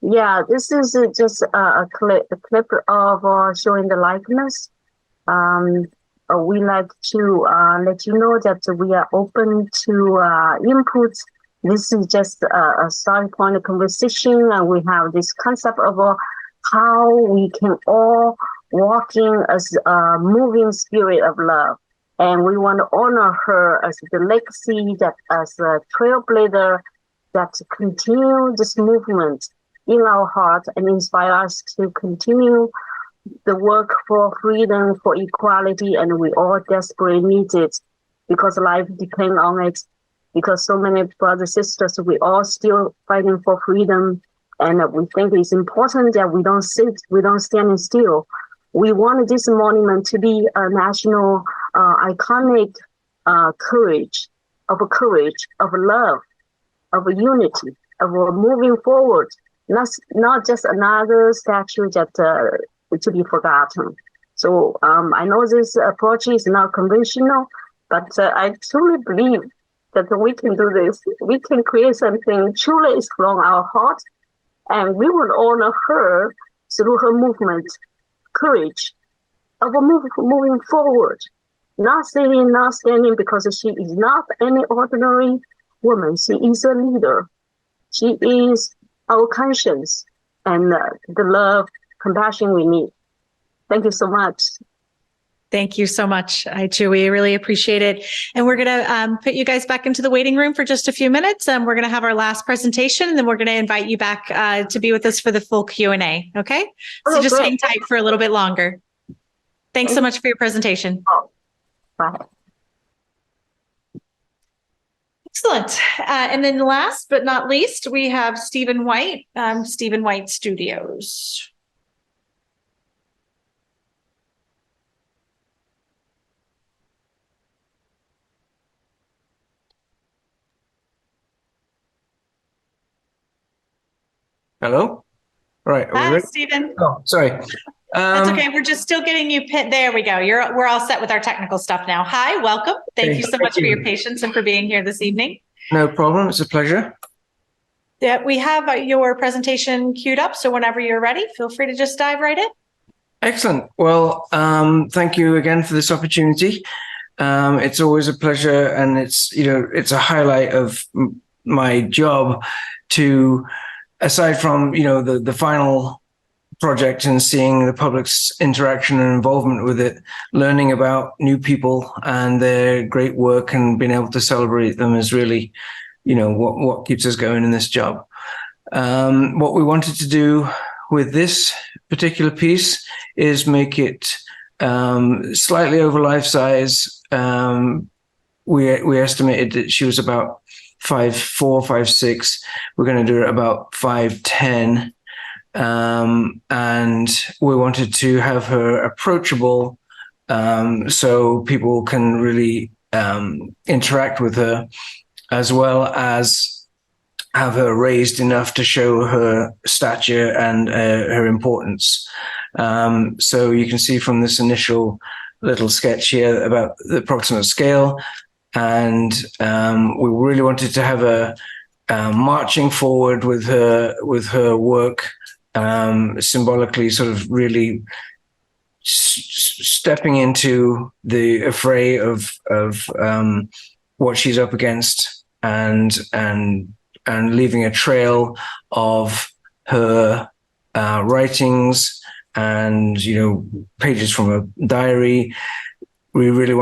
Speaker 8: Yeah, this is just a clip of showing the likeness. We like to let you know that we are open to inputs. This is just a starting point of conversation, and we have this concept of how we can all walk in as a moving spirit of love. And we want to honor her as the legacy, that as a trailblazer that continue this movement in our heart and inspire us to continue the work for freedom, for equality, and we all desperately need it because life depends on it. Because so many brothers and sisters, we all still fighting for freedom, and we think it's important that we don't sit, we don't stand still. We want this monument to be a national iconic courage of love, of unity, of moving forward, not just another statue that to be forgotten. So I know this approach is not conventional, but I truly believe that we can do this. We can create something truly is from our heart, and we will honor her through her movement, courage of moving forward, not sitting, not standing, because she is not any ordinary woman. She is a leader. She is our conscience and the love, compassion we need. Thank you so much.
Speaker 1: Thank you so much, we really appreciate it. And we're going to put you guys back into the waiting room for just a few minutes. We're going to have our last presentation, and then we're going to invite you back to be with us for the full Q&A. Okay? So just hang tight for a little bit longer. Thanks so much for your presentation.
Speaker 8: Bye.
Speaker 1: Excellent. And then last but not least, we have Stephen White, Stephen White Studios.
Speaker 9: Hello? Right. Are we
Speaker 1: Hi,
Speaker 9: ready?
Speaker 1: Stephen.
Speaker 9: Oh, sorry.
Speaker 1: That's okay. We're just still getting you pinned. There we go. We're all set with our technical stuff now. Hi, welcome. Thank you so much for your patience and for being here this evening.
Speaker 9: No problem. It's a pleasure.
Speaker 1: Yeah, we have your presentation queued up. So whenever you're ready, feel free to just dive right in.
Speaker 9: Excellent. Well, thank you again for this opportunity. It's always a pleasure, and it's a highlight of my job to, aside from, the final project and seeing the public's interaction and involvement with it, learning about new people and their great work and being able to celebrate them is really, what keeps us going in this job. What we wanted to do with this particular piece is make it slightly over life size. We estimated that she was about 5'4", 5'6". We're going to do it about 5'10". And we wanted to have her approachable, so people can really interact with her, as well as have her raised enough to show her stature and her importance. So you can see from this initial little sketch here about the approximate scale. And we really wanted to have a marching forward with her work, symbolically sort of really stepping into the affray of what she's up against, and leaving a trail of her writings and pages from a diary. We really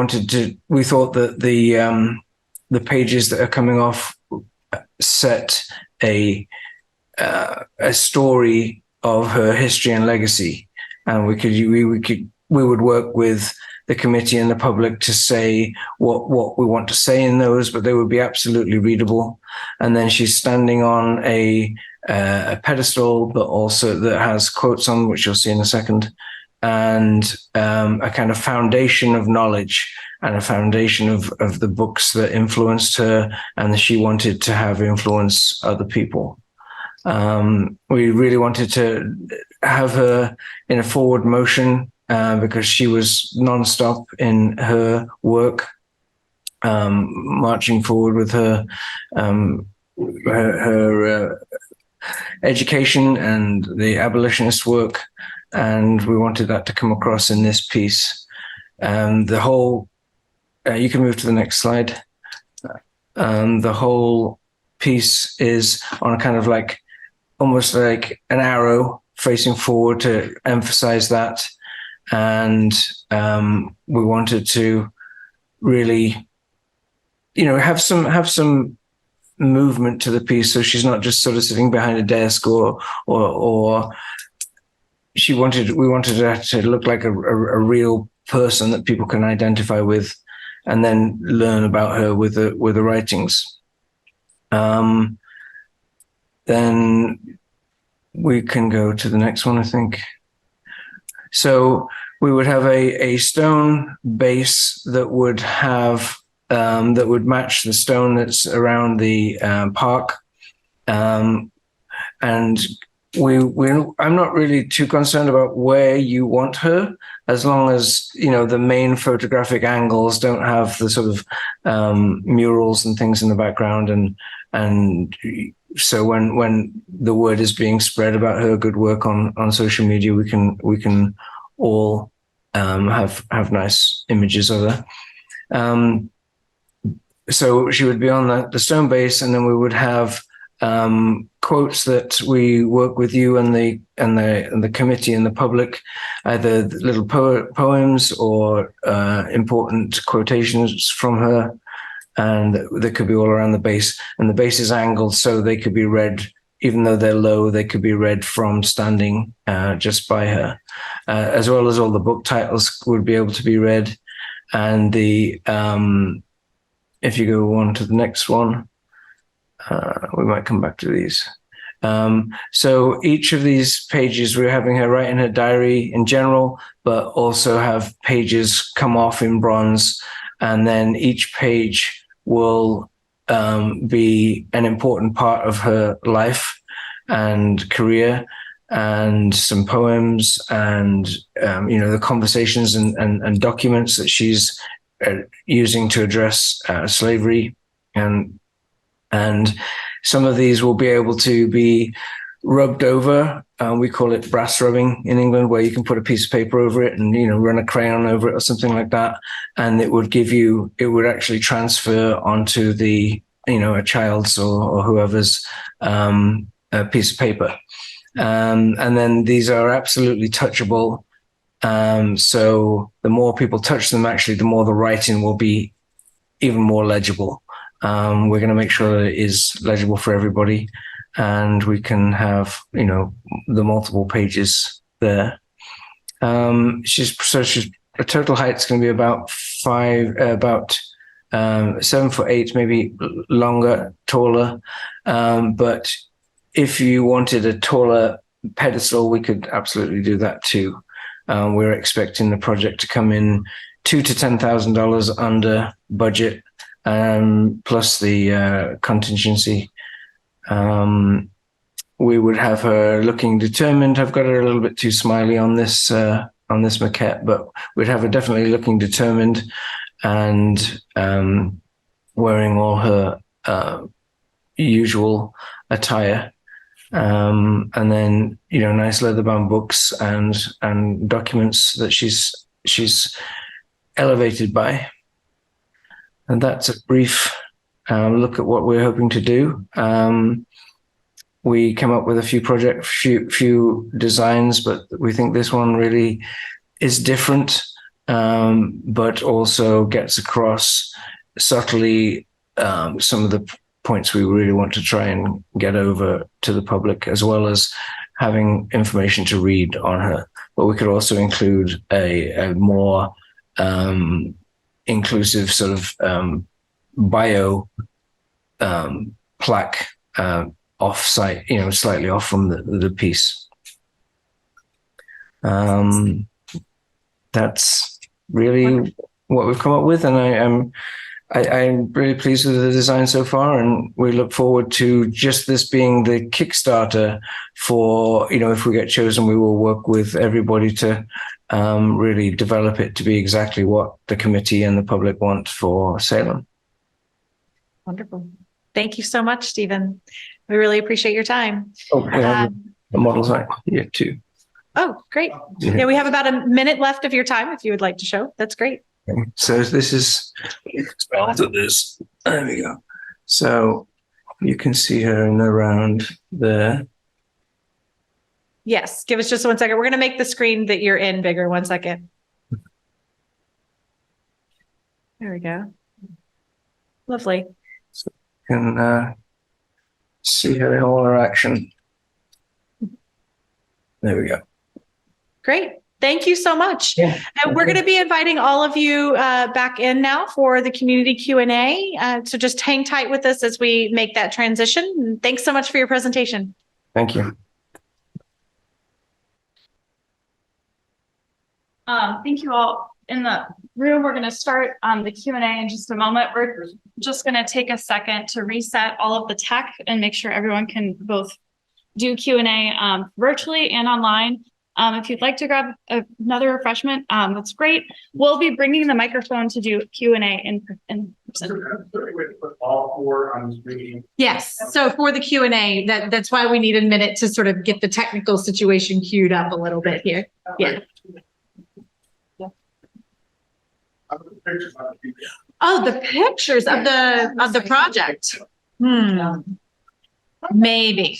Speaker 9: we thought that the pages that are coming off set a story of her history and legacy, and we would work with the committee and the public to say what we want to say in those, but they would be absolutely readable. And then she's standing on a pedestal, but also that has quotes on, which you'll see in a second, and a kind of foundation of knowledge and a foundation of the books that influenced her and that she wanted to have influence other people. We really wanted to have her in a forward motion because she was nonstop in her work, marching forward with her education and the abolitionist work. And we wanted that to come across in this piece. The whole, you can move to the next slide. The whole piece is on kind of like, almost like an arrow facing forward to emphasize that. And we wanted to really, have some movement to the piece. So she's not just sort of sitting behind a desk or we wanted her to look like a real person that people can identify with, and then learn about her with the writings. Then we can go to the next one, I think. So we would have a stone base that would have that would match the stone that's around the park. And I'm not really too concerned about where you want her, as long as, the main photographic angles don't have the sort of murals and things in the background. And so when the word is being spread about her good work on social media, we can all have nice images of her. So she would be on the stone base, and then we would have quotes that we work with you and the committee and the public, either little poems or important quotations from her, and they could be all around the base. And the base is angled so they could be read, even though they're low, they could be read from standing just by her, as well as all the book titles would be able to be read. And if you go on to the next one, we might come back to these. So each of these pages, we're having her write in her diary in general, but also have pages come off in bronze. And then each page will be an important part of her life and career, and some poems and, the conversations and documents that she's using to address slavery. And some of these will be able to be rubbed over. We call it brass rubbing in England, where you can put a piece of paper over it and, run a crayon over it or something like that. And it would actually transfer onto the, a child's or whoever's a piece of paper. And then these are absolutely touchable. So the more people touch them, actually, the more the writing will be even more legible. We're going to make sure that it is legible for everybody, and we can have, the multiple pages there. She's her total height's going to be about 7'8", maybe longer, taller. But if you wanted a taller pedestal, we could absolutely do that too. We're expecting the project to come in $2,000 to $10,000 under budget, plus the contingency. We would have her looking determined. I've got her a little bit too smiley on this maquette, but we'd have her definitely looking determined and wearing all her usual attire. And then, nice leather-bound books and documents that she's elevated by. And that's a brief look at what we're hoping to do. We came up with a few designs, but we think this one really is different, but also gets across subtly some of the points we really want to try and get over to the public, as well as having information to read on her. But we could also include a more inclusive sort of bio plaque off-site, slightly off from the piece. That's really what we've come up with, and I'm really pleased with the design so far, and we look forward to just this being the Kickstarter for, if we get chosen, we will work with everybody to really develop it to be exactly what the committee and the public want for Salem.
Speaker 1: Wonderful. Thank you so much, Stephen. We really appreciate your time.
Speaker 9: Oh, we have a model sign here too.
Speaker 1: Oh, great. Yeah, we have about a minute left of your time if you would like to show. That's great.
Speaker 9: So this is after this. There we go. So you can see her in the round there.
Speaker 1: Yes. Give us just 1 second. We're going to make the screen that you're in bigger. 1 second. There we go. Lovely.
Speaker 9: So you can see her in all her action. There we go.
Speaker 1: Great. Thank you so much.
Speaker 9: Yeah.
Speaker 1: And we're going to be inviting all of you back in now for the community Q&A. So just hang tight with us as we make that transition. And thanks so much for your presentation.
Speaker 9: Thank you.
Speaker 2: Thank you all. in the room, we're going to start the Q&A in just a moment. We're just going to take a second to reset all of the tech and make sure everyone can both do Q&A virtually and online. If you'd like to grab another refreshment, that's great. We'll be bringing the microphone to do Q&A in person.
Speaker 10: All four on the screen.
Speaker 1: Yes. So for the Q&A, that's why we need a minute to sort of get the technical situation queued up a little bit here. Yeah. Oh, the pictures of the project. Maybe.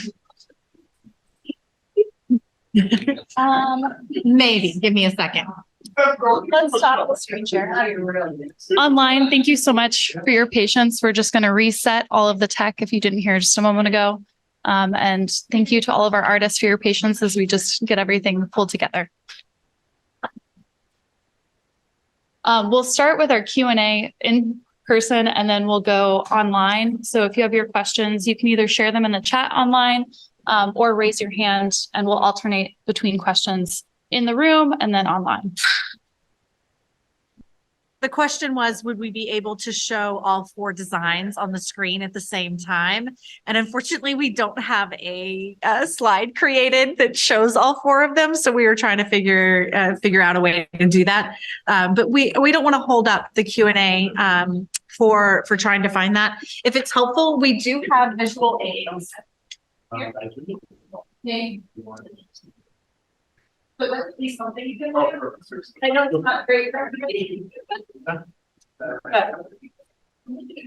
Speaker 1: Maybe. Give me a second.
Speaker 2: Let's stop the screen share. Online, thank you so much for your patience. We're just going to reset all of the tech if you didn't hear just a moment ago. And thank you to all of our artists for your patience as we just get everything pulled together. We'll start with our Q&A in person and then we'll go online. So if you have your questions, you can either share them in the chat online or raise your hand and we'll alternate between questions in the room and then online.
Speaker 7: The question was, would we be able to show all 4 designs on the screen at the same time? And unfortunately, we don't have a slide created that shows all 4 of them. So we were trying to figure out a way to do that. But we don't want to hold up the Q&A for trying to find that. If it's helpful, we do have visual aids. But let's see something you can do. I know it's not great for everybody.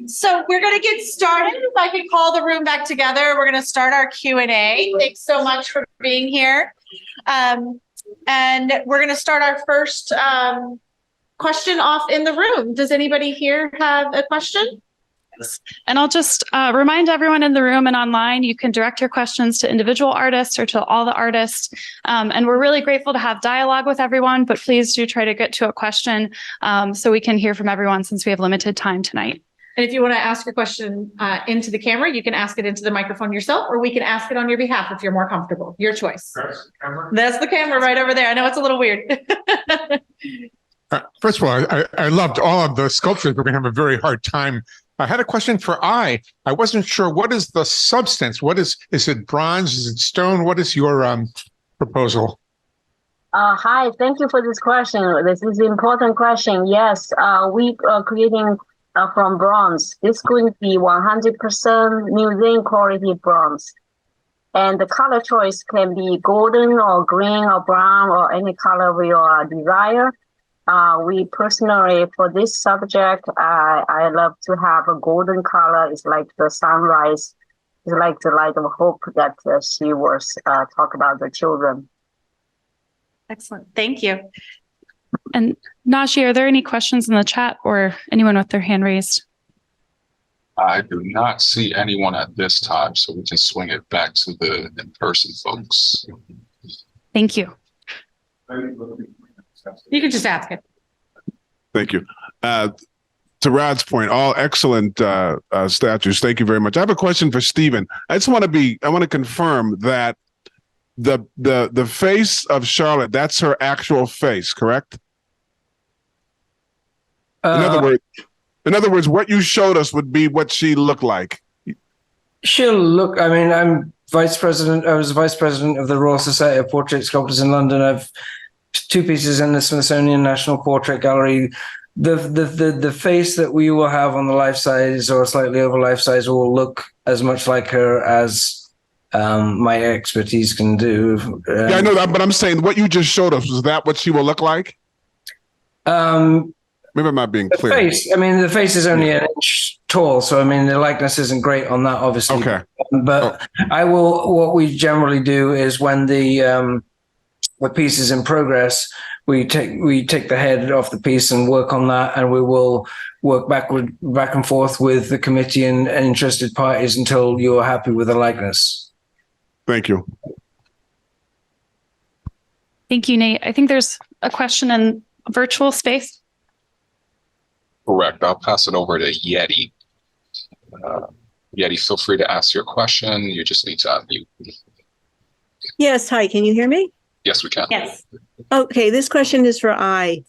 Speaker 7: So we're going to get started. If I could call the room back together, we're going to start our Q&A. Thanks so much for being here. And we're going to start our first question off in the room. Does anybody here have a question?
Speaker 2: And I'll just remind everyone in the room and online, you can direct your questions to individual artists or to all the artists. And we're really grateful to have dialogue with everyone, but please do try to get to a question so we can hear from everyone since we have limited time tonight.
Speaker 1: And if you want to ask a question into the camera, you can ask it into the microphone yourself, or we can ask it on your behalf if you're more comfortable. Your choice. That's the camera right over there. I know it's a little weird.
Speaker 10: First of all, I loved all of the sculptures. We're going to have a very hard time. I had a question for I wasn't sure, what is the substance? Is it bronze? Is it stone? What is your proposal?
Speaker 8: Hi, thank you for this question. This is an important question. Yes, we are creating from bronze. This could be 100% museum quality bronze. And the color choice can be golden or green or brown or any color we desire. We personally, for this subject, I love to have a golden color. It's like the sunrise. It's like the light of hope that she was talk about the children.
Speaker 7: Excellent. Thank you.
Speaker 2: And Nashi, are there any questions in the chat or anyone with their hand raised?
Speaker 11: I do not see anyone at this time, so we can swing it back to the in-person folks.
Speaker 2: Thank you.
Speaker 1: You can just ask it.
Speaker 10: Thank you. To Rod's point, all excellent statues. Thank you very much. I have a question for Stephen. I want to confirm that the face of Charlotte, that's her actual face, correct? In other words, what you showed us would be what she looked like.
Speaker 9: She'll look, I mean, I was vice president of the Royal Society of Portrait Sculptors in London. I've 2 pieces in the Smithsonian National Portrait Gallery. The face that we will have on the life size or slightly over life size will look as much like her as my expertise can do.
Speaker 10: Yeah, I know that, but I'm saying what you just showed us, was that what she will look like? Maybe I'm not being clear.
Speaker 9: The face is only an inch tall, so I mean the likeness isn't great on that, obviously.
Speaker 10: Okay.
Speaker 9: But what we generally do is when the piece is in progress, we take the head off the piece and work on that, and we will work back and forth with the committee and interested parties until you're happy with the likeness.
Speaker 10: Thank you.
Speaker 2: Thank you, Nate. I think there's a question in virtual space.
Speaker 11: Correct. I'll pass it over to Yeti. Yeti, feel free to ask your question. You just need to unmute.
Speaker 12: Yes. Hi. Can you hear me?
Speaker 11: Yes, we can.
Speaker 1: Yes.
Speaker 12: Okay. This question is for I.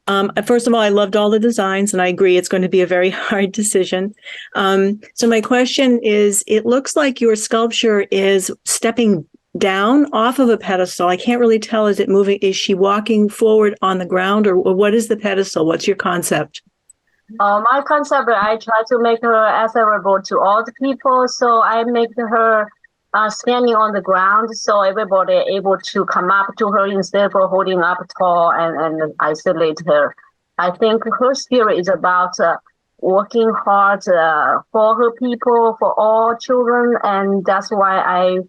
Speaker 12: First of all, I loved all the designs and I agree it's going to be a very hard decision. So my question is, it looks like your sculpture is stepping down off of a pedestal. I can't really tell. Is it moving? Is she walking forward on the ground or what is the pedestal? What's your concept?
Speaker 8: My concept, I try to make her accessible to all the people. So I make her standing on the ground so everybody able to come up to her instead of holding up tall and isolate her. I think her spirit is about working hard for her people, for all children. And that's why I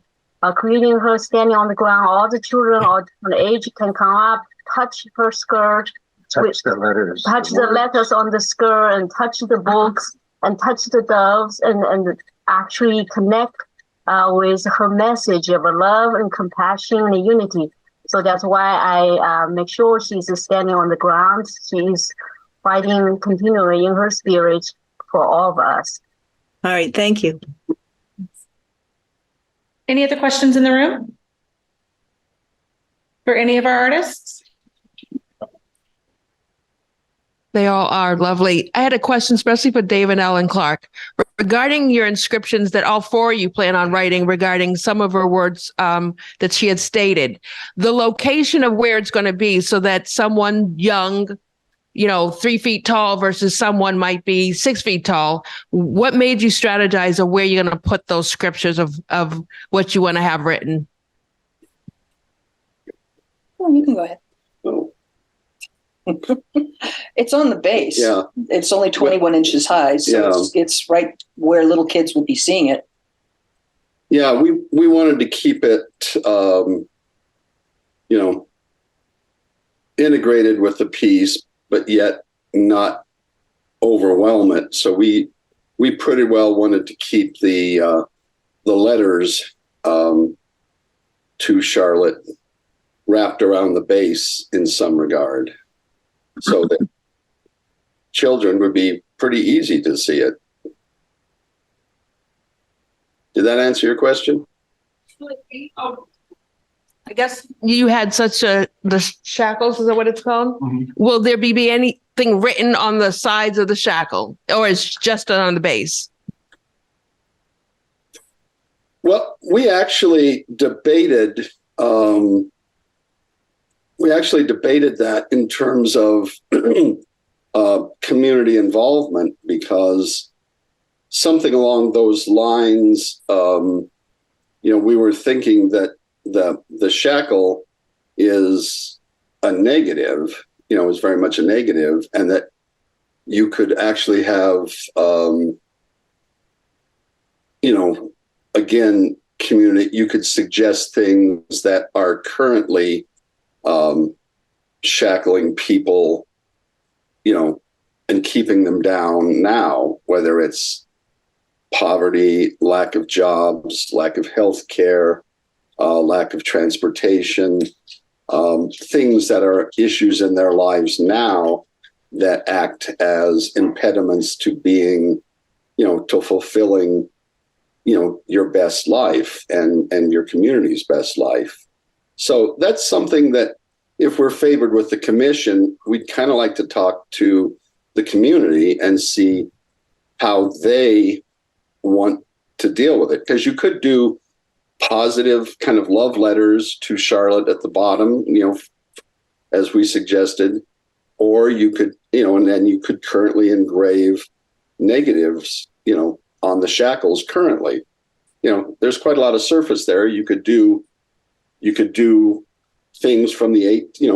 Speaker 8: creating her standing on the ground. All the children, all different age can come up, touch her skirt, touch the letters on the skirt and touch the books and touch the doves and actually connect with her message of love and compassion and unity. So that's why I make sure she's standing on the ground. She's fighting continually in her spirit for all of us.
Speaker 12: All right. Thank you.
Speaker 1: Any other questions in the room? For any of our artists?
Speaker 13: They all are lovely. I had a question, especially for Dave and Ellen Clark, regarding your inscriptions that all four of you plan on writing regarding some of her words that she had stated. The location of where it's going to be so that someone young, 3 feet tall versus someone might be 6 feet tall. What made you strategize of where you're going to put those scriptures of what you want to have written?
Speaker 5: Oh, you can go ahead.
Speaker 4: Oh.
Speaker 5: It's on the base.
Speaker 4: Yeah.
Speaker 5: It's only 21 inches high, so it's right where little kids would be seeing it.
Speaker 4: Yeah, we wanted to keep it, integrated with the piece, but yet not overwhelm it. So we pretty well wanted to keep the letters to Charlotte wrapped around the base in some regard, so that children would be pretty easy to see it. Did that answer your question?
Speaker 13: I guess you had the shackles, is that what it's called?
Speaker 4: Mm-hmm.
Speaker 13: Will there be anything written on the sides of the shackle, or is it just on the base?
Speaker 4: Well, we actually debated that in terms of community involvement, because something along those lines, we were thinking that the shackle is a negative, is very much a negative, and that you could actually have, again, community, you could suggest things that are currently shackling people, and keeping them down now, whether it's poverty, lack of jobs, lack of health care, lack of transportation, things that are issues in their lives now that act as impediments to being, to fulfilling, your best life and your community's best life. So that's something that if we're favored with the commission, we'd kind of like to talk to the community and see how they want to deal with it. Because you could do positive kind of love letters to Charlotte at the bottom, as we suggested, or you could, and then you could currently engrave negatives, on the shackles currently. There's quite a lot of surface there. You could do things from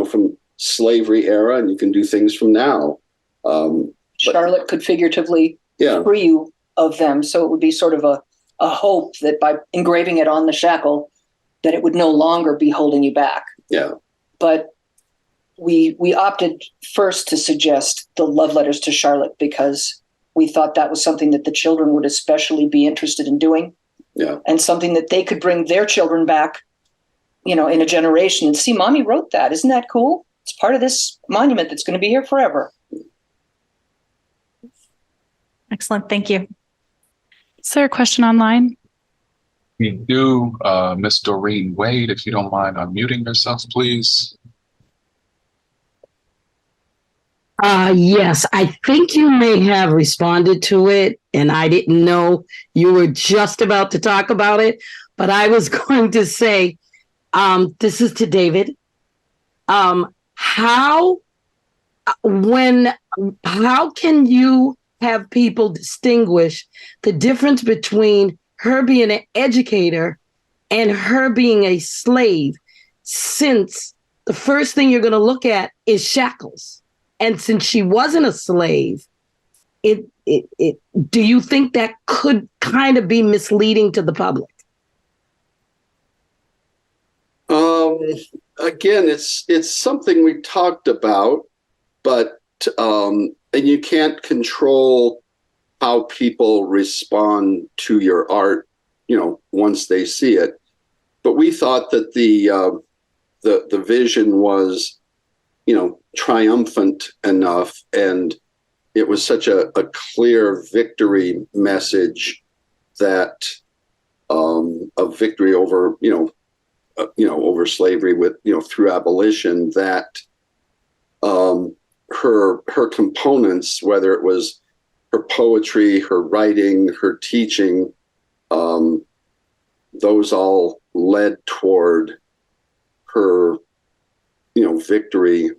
Speaker 4: from slavery era, and you can do things from now.
Speaker 5: Charlotte could figuratively free you of them. So it would be sort of a hope that by engraving it on the shackle, that it would no longer be holding you back.
Speaker 4: Yeah.
Speaker 5: But we opted first to suggest the love letters to Charlotte because we thought that was something that the children would especially be interested in doing.
Speaker 4: Yeah.
Speaker 5: And something that they could bring their children back, in a generation and see, Mommy wrote that. Isn't that cool? It's part of this monument that's going to be here forever.
Speaker 7: Excellent. Thank you.
Speaker 2: Is there a question online?
Speaker 11: We do, Miss Doreen Wade, if you don't mind unmuting yourself, please.
Speaker 14: Yes, I think you may have responded to it, and I didn't know you were just about to talk about it, but I was going to say, this is to David. How can you have people distinguish the difference between her being an educator and her being a slave, since the first thing you're going to look at is shackles? And since she wasn't a slave, do you think that could kind of be misleading to the public?
Speaker 4: Again, it's something we talked about, but and you can't control how people respond to your art, once they see it. But we thought that the vision was, triumphant enough, and it was such a clear victory message that a victory over, over slavery with, through abolition, that her components, whether it was her poetry, her writing, her teaching, those all led toward her, victory,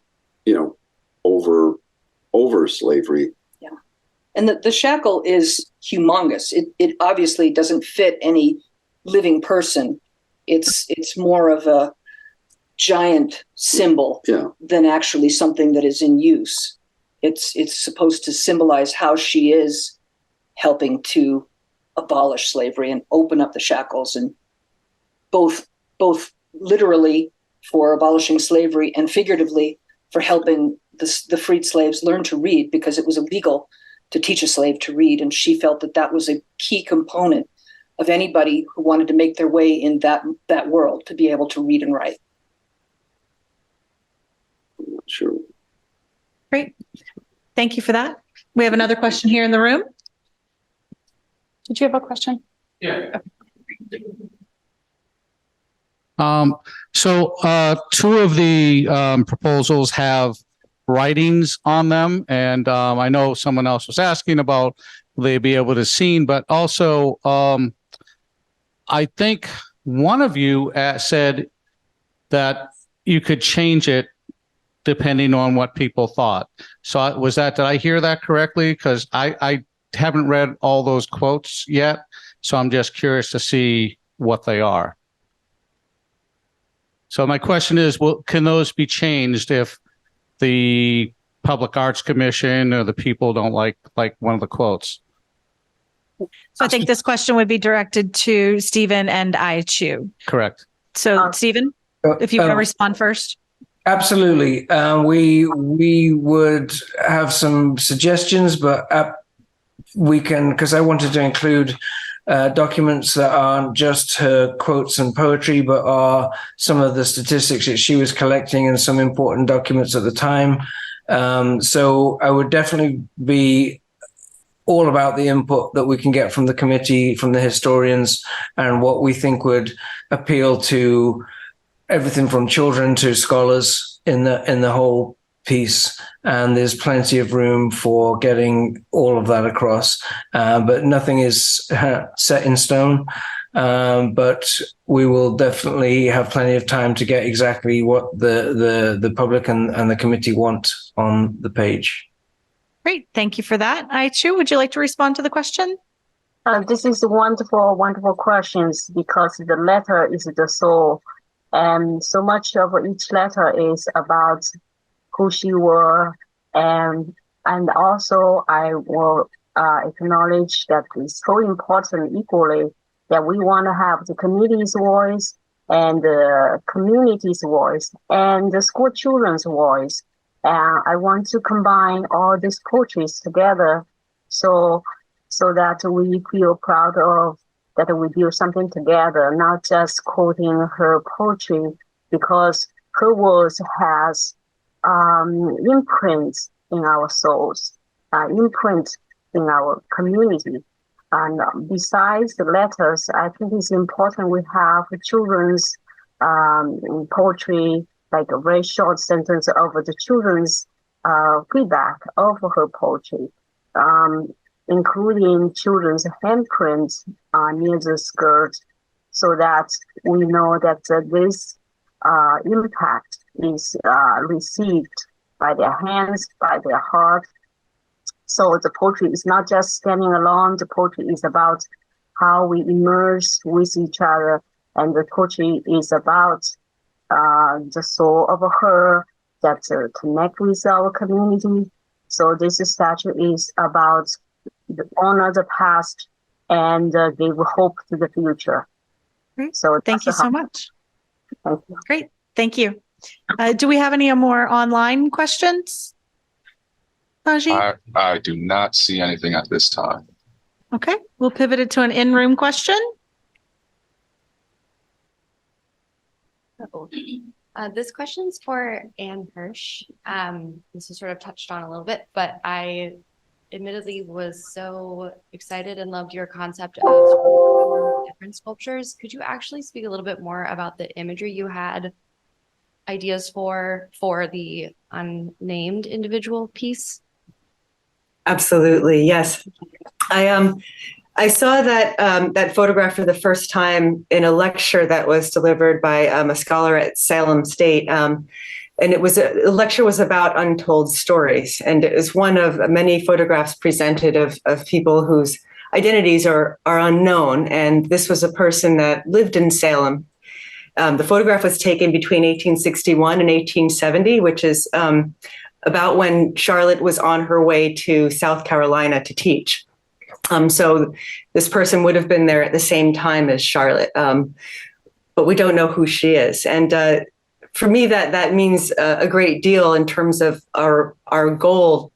Speaker 4: over slavery.
Speaker 5: Yeah. And the shackle is humongous. It obviously doesn't fit any living person. It's more of a giant symbol than actually something that is in use. It's supposed to symbolize how she is helping to abolish slavery and open up the shackles, and both literally for abolishing slavery and figuratively for helping the freed slaves learn to read, because it was illegal to teach a slave to read. And she felt that that was a key component of anybody who wanted to make their way in that world, to be able to read and write.
Speaker 4: I'm not sure.
Speaker 7: Great. Thank you for that. We have another question here in the room.
Speaker 2: Did you have a question?
Speaker 15: Yeah. So two of the proposals have writings on them, and I know someone else was asking about will they be able to see, but also I think one of you said that you could change it depending on what people thought. So did I hear that correctly? Because I haven't read all those quotes yet, so I'm just curious to see what they are. So my question is, can those be changed if the Public Arts Commission or the people don't like one of the quotes?
Speaker 7: So I think this question would be directed to Stephen and I Chu.
Speaker 15: Correct.
Speaker 7: So Stephen, if you want to respond first.
Speaker 9: Absolutely. We would have some suggestions, but we can, because I wanted to include documents that aren't just her quotes and poetry, but are some of the statistics that she was collecting and some important documents at the time. So I would definitely be all about the input that we can get from the committee, from the historians, and what we think would appeal to everything from children to scholars in the whole piece. And there's plenty of room for getting all of that across, but nothing is set in stone. But we will definitely have plenty of time to get exactly what the public and the committee want on the page.
Speaker 7: Great. Thank you for that. Aichu, would you like to respond to the question?
Speaker 8: This is wonderful, wonderful questions, because the letter is the soul. And so much of each letter is about who she were. And also I will acknowledge that it's so important equally that we want to have the community's voice and the community's voice and the school children's voice. I want to combine all these poetries together so that we feel proud of that we build something together, not just quoting her poetry, because her words has imprints in our souls, imprint in our community. And besides the letters, I think it's important we have children's poetry, like a very short sentence of the children's feedback of her poetry, including children's handprints near the skirt, so that we know that this impact is received by their hands, by their heart. So the poetry is not just standing alone. The poetry is about how we immerse with each other, and the poetry is about the soul of her that connect with our community. So this statue is about the honor the past and give hope to the future.
Speaker 7: Great.
Speaker 8: So
Speaker 7: thank you so much.
Speaker 8: Thank you.
Speaker 7: Great. Thank you. Do we have any more online questions? Najee?
Speaker 11: I do not see anything at this time.
Speaker 7: Okay, we'll pivot it to an in-room question.
Speaker 16: This question's for Anne Hirsch. This is sort of touched on a little bit, but I admittedly was so excited and loved your concept of different sculptures. Could you actually speak a little bit more about the imagery you had ideas for the unnamed individual piece?
Speaker 6: Absolutely, yes. I saw that photograph for the first time in a lecture that was delivered by a scholar at Salem State, and the lecture was about untold stories, and it was one of many photographs presented of people whose identities are unknown. And this was a person that lived in Salem. The photograph was taken between 1861 and 1870, which is about when Charlotte was on her way to South Carolina to teach. So this person would have been there at the same time as Charlotte, but we don't know who she is. And for me, that means a great deal in terms of our goal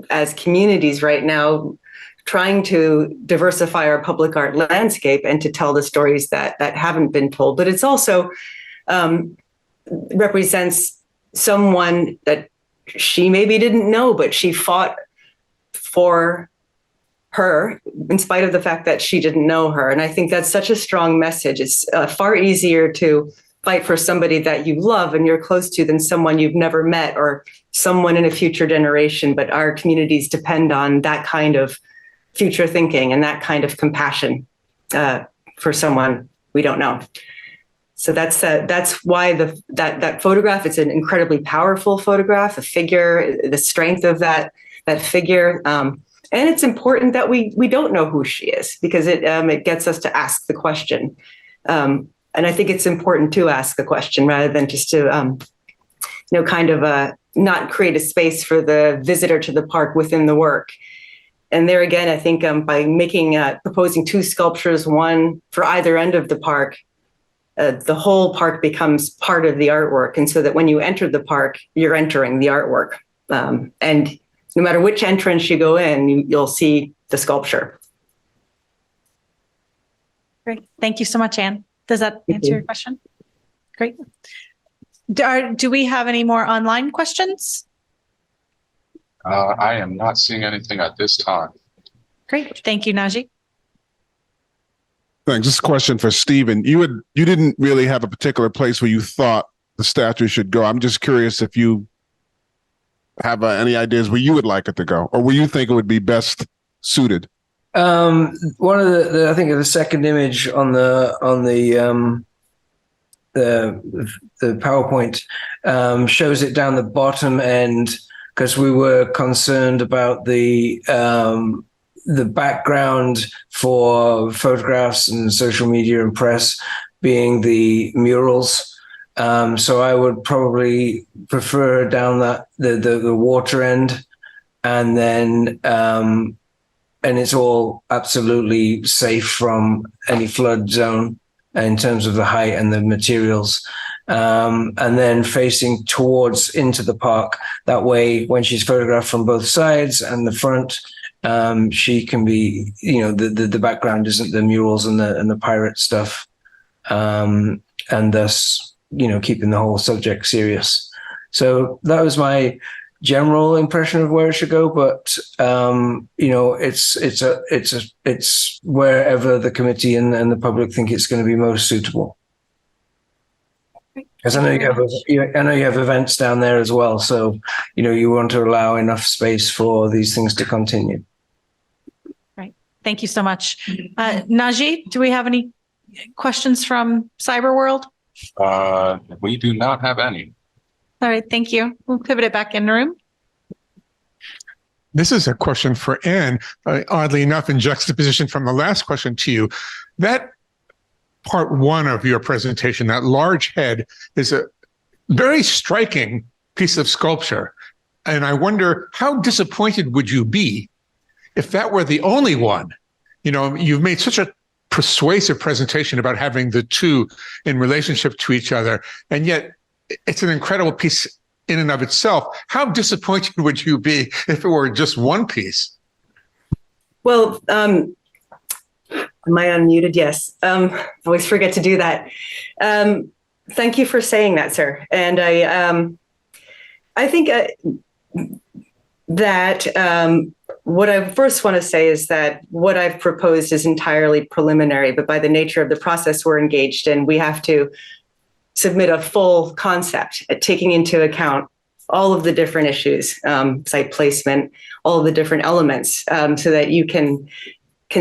Speaker 6: as communities right now, trying to diversify our public art landscape and to tell the stories that haven't been told. But it's also represents someone that she maybe didn't know, but she fought for her in spite of the fact that she didn't know her. And I think that's such a strong message. It's far easier to fight for somebody that you love and you're close to than someone you've never met or someone in a future generation. But our communities depend on that kind of future thinking and that kind of compassion for someone we don't know. So that's why that photograph, it's an incredibly powerful photograph, a figure, the strength of that figure. And it's important that we don't know who she is, because it gets us to ask the question. And I think it's important to ask the question rather than just to, not create a space for the visitor to the park within the work. And there again, I think by proposing two sculptures, one for either end of the park, the whole park becomes part of the artwork. And so that when you enter the park, you're entering the artwork. And no matter which entrance you go in, you'll see the sculpture.
Speaker 7: Great. Thank you so much, Anne. Does that answer your question? Great. Do we have any more online questions?
Speaker 11: I am not seeing anything at this time.
Speaker 7: Great. Thank you, Najee.
Speaker 10: Thanks. This question for Stephen. You didn't really have a particular place where you thought the statue should go. I'm just curious if you have any ideas where you would like it to go, or where you think it would be best suited.
Speaker 9: One of the I think the second image on the PowerPoint shows it down the bottom end, because we were concerned about the background for photographs and social media and press being the murals. So I would probably prefer down the water end, and then and it's all absolutely safe from any flood zone in terms of the height and the materials. And then facing towards into the park. That way, when she's photographed from both sides and the front, she can be, the background isn't the murals and the pirate stuff, and thus, keeping the whole subject serious. So that was my general impression of where it should go, but it's wherever the committee and the public think it's going to be most suitable. Because I know you have events down there as well, so you want to allow enough space for these things to continue.
Speaker 7: Right. Thank you so much. Najee, do we have any questions from Cyber World?
Speaker 11: We do not have any.
Speaker 7: All right, thank you. We'll pivot it back in the room.
Speaker 17: This is a question for Anne, oddly enough, in juxtaposition from the last question to you. That part one of your presentation, that large head, is a very striking piece of sculpture. And I wonder, how disappointed would you be if that were the only one? You've made such a persuasive presentation about having the two in relationship to each other, and yet it's an incredible piece in and of itself. How disappointed would you be if it were just one piece?
Speaker 6: Well, am I unmuted? Yes. Always forget to do that. Thank you for saying that, sir. And I think that what I first want to say is that what I've proposed is entirely preliminary, but by the nature of the process we're engaged in, we have to submit a full concept, taking into account all of the different issues, site placement, all of the different elements, so that you can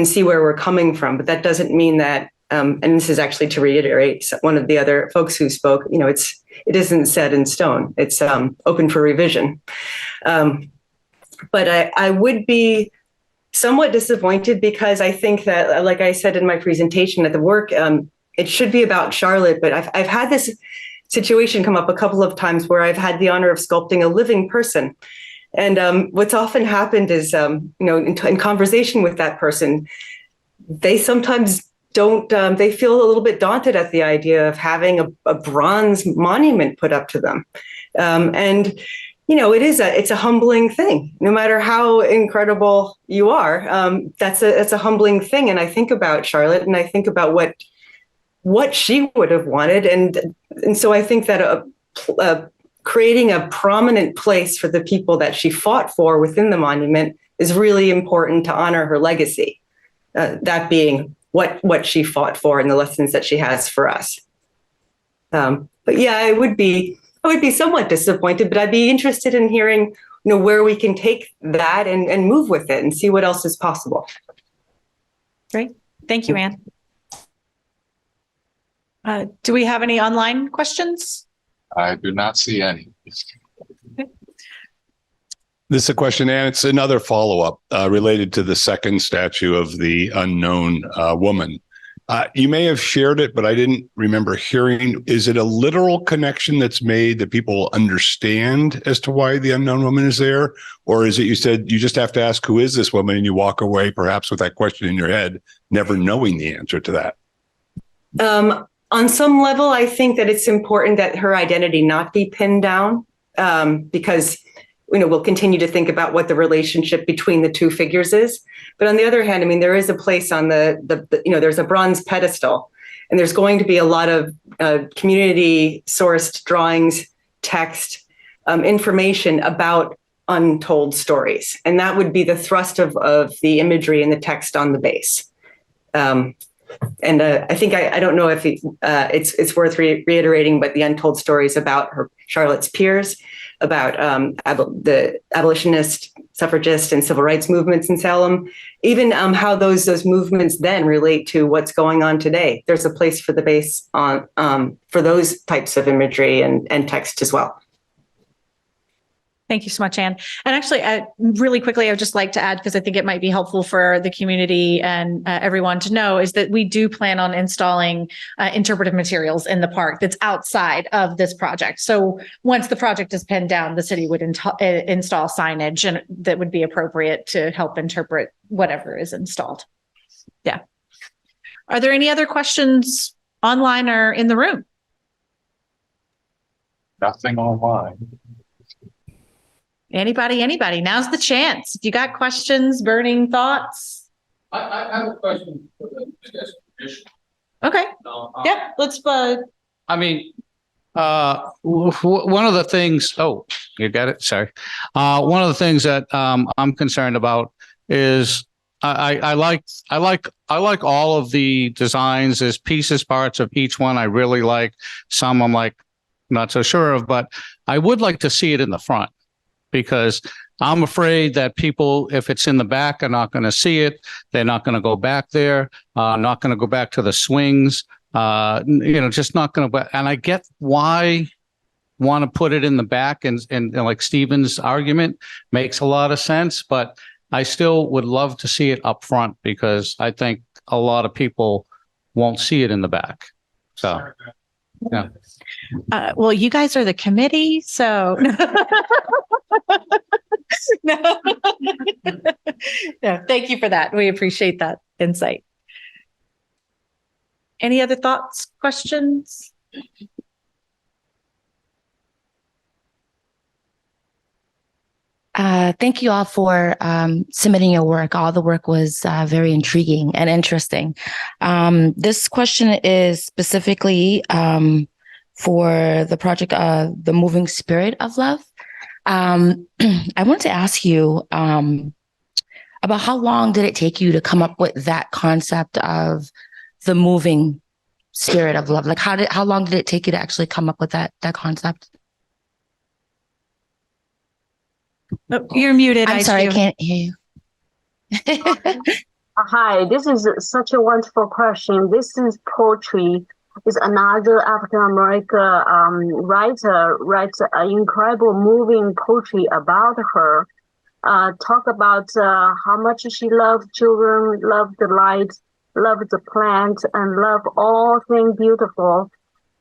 Speaker 6: see where we're coming from. But that doesn't mean that, and this is actually to reiterate one of the other folks who spoke, it isn't set in stone. It's open for revision. But I would be somewhat disappointed because I think that, like I said in my presentation, that the work, it should be about Charlotte, but I've had this situation come up a couple of times where I've had the honor of sculpting a living person. And what's often happened is, in conversation with that person, they sometimes don't, they feel a little bit daunted at the idea of having a bronze monument put up to them. And it's a humbling thing. No matter how incredible you are, that's a humbling thing. And I think about Charlotte, and I think about what she would have wanted, and so I think that creating a prominent place for the people that she fought for within the monument is really important to honor her legacy. That being what she fought for and the lessons that she has for us. But yeah, I would be somewhat disappointed, but I'd be interested in hearing, where we can take that and move with it and see what else is possible.
Speaker 7: Great. Thank you, Anne. Do we have any online questions?
Speaker 11: I do not see any.
Speaker 18: This is a question, and it's another follow-up related to the second statue of the unknown woman. You may have shared it, but I didn't remember hearing. Is it a literal connection that's made that people understand as to why the unknown woman is there? Or is it, you said you just have to ask, who is this woman? And you walk away perhaps with that question in your head, never knowing the answer to that.
Speaker 6: On some level, I think that it's important that her identity not be pinned down, because we'll continue to think about what the relationship between the two figures is. But on the other hand, there is a place on there's a bronze pedestal, and there's going to be a lot of community sourced drawings, text, information about untold stories. And that would be the thrust of the imagery and the text on the base. And I think I don't know if it's worth reiterating, but the untold stories about Charlotte's peers, about the abolitionist, suffragist, and civil rights movements in Salem, even how those movements then relate to what's going on today. There's a place for the base on for those types of imagery and text as well.
Speaker 7: Thank you so much, Anne. And actually, really quickly, I would just like to add, because I think it might be helpful for the community and everyone to know, is that we do plan on installing interpretive materials in the park that's outside of this project. So once the project is pinned down, the city would install signage and that would be appropriate to help interpret whatever is installed. Yeah. Are there any other questions online or in the room?
Speaker 11: Nothing online.
Speaker 7: Anybody, now's the chance. If you got questions, burning thoughts.
Speaker 19: I have a question for the commission.
Speaker 7: Okay. Yeah, let's.
Speaker 15: One of the things. Oh, you got it. Sorry. One of the things that I'm concerned about is I like all of the designs. There's pieces, parts of each one I really like. Some I'm like, not so sure of, but I would like to see it in the front because I'm afraid that people, if it's in the back, are not going to see it. They're not going to go back there, not going to go back to the swings, just not going to. And I get why want to put it in the back, and like Stephen's argument makes a lot of sense, but I still would love to see it up front because I think a lot of people won't see it in the back. So, yeah.
Speaker 7: Well, you guys are the committee, so no. No, thank you for that. We appreciate that insight. Any other thoughts, questions?
Speaker 20: Thank you all for submitting your work. All the work was very intriguing and interesting. This question is specifically for the project, The Moving Spirit of Love. I wanted to ask you about how long did it take you to come up with that concept of the moving spirit of love? Like how long did it take you to actually come up with that concept?
Speaker 7: Oh, you're muted.
Speaker 20: I'm sorry, I can't hear you.
Speaker 8: Hi, this is such a wonderful question. This is poetry. Is another African American writer writes an incredible moving poetry about her. Talk about how much she loved children, loved the light, loved the plant, and loved all things beautiful.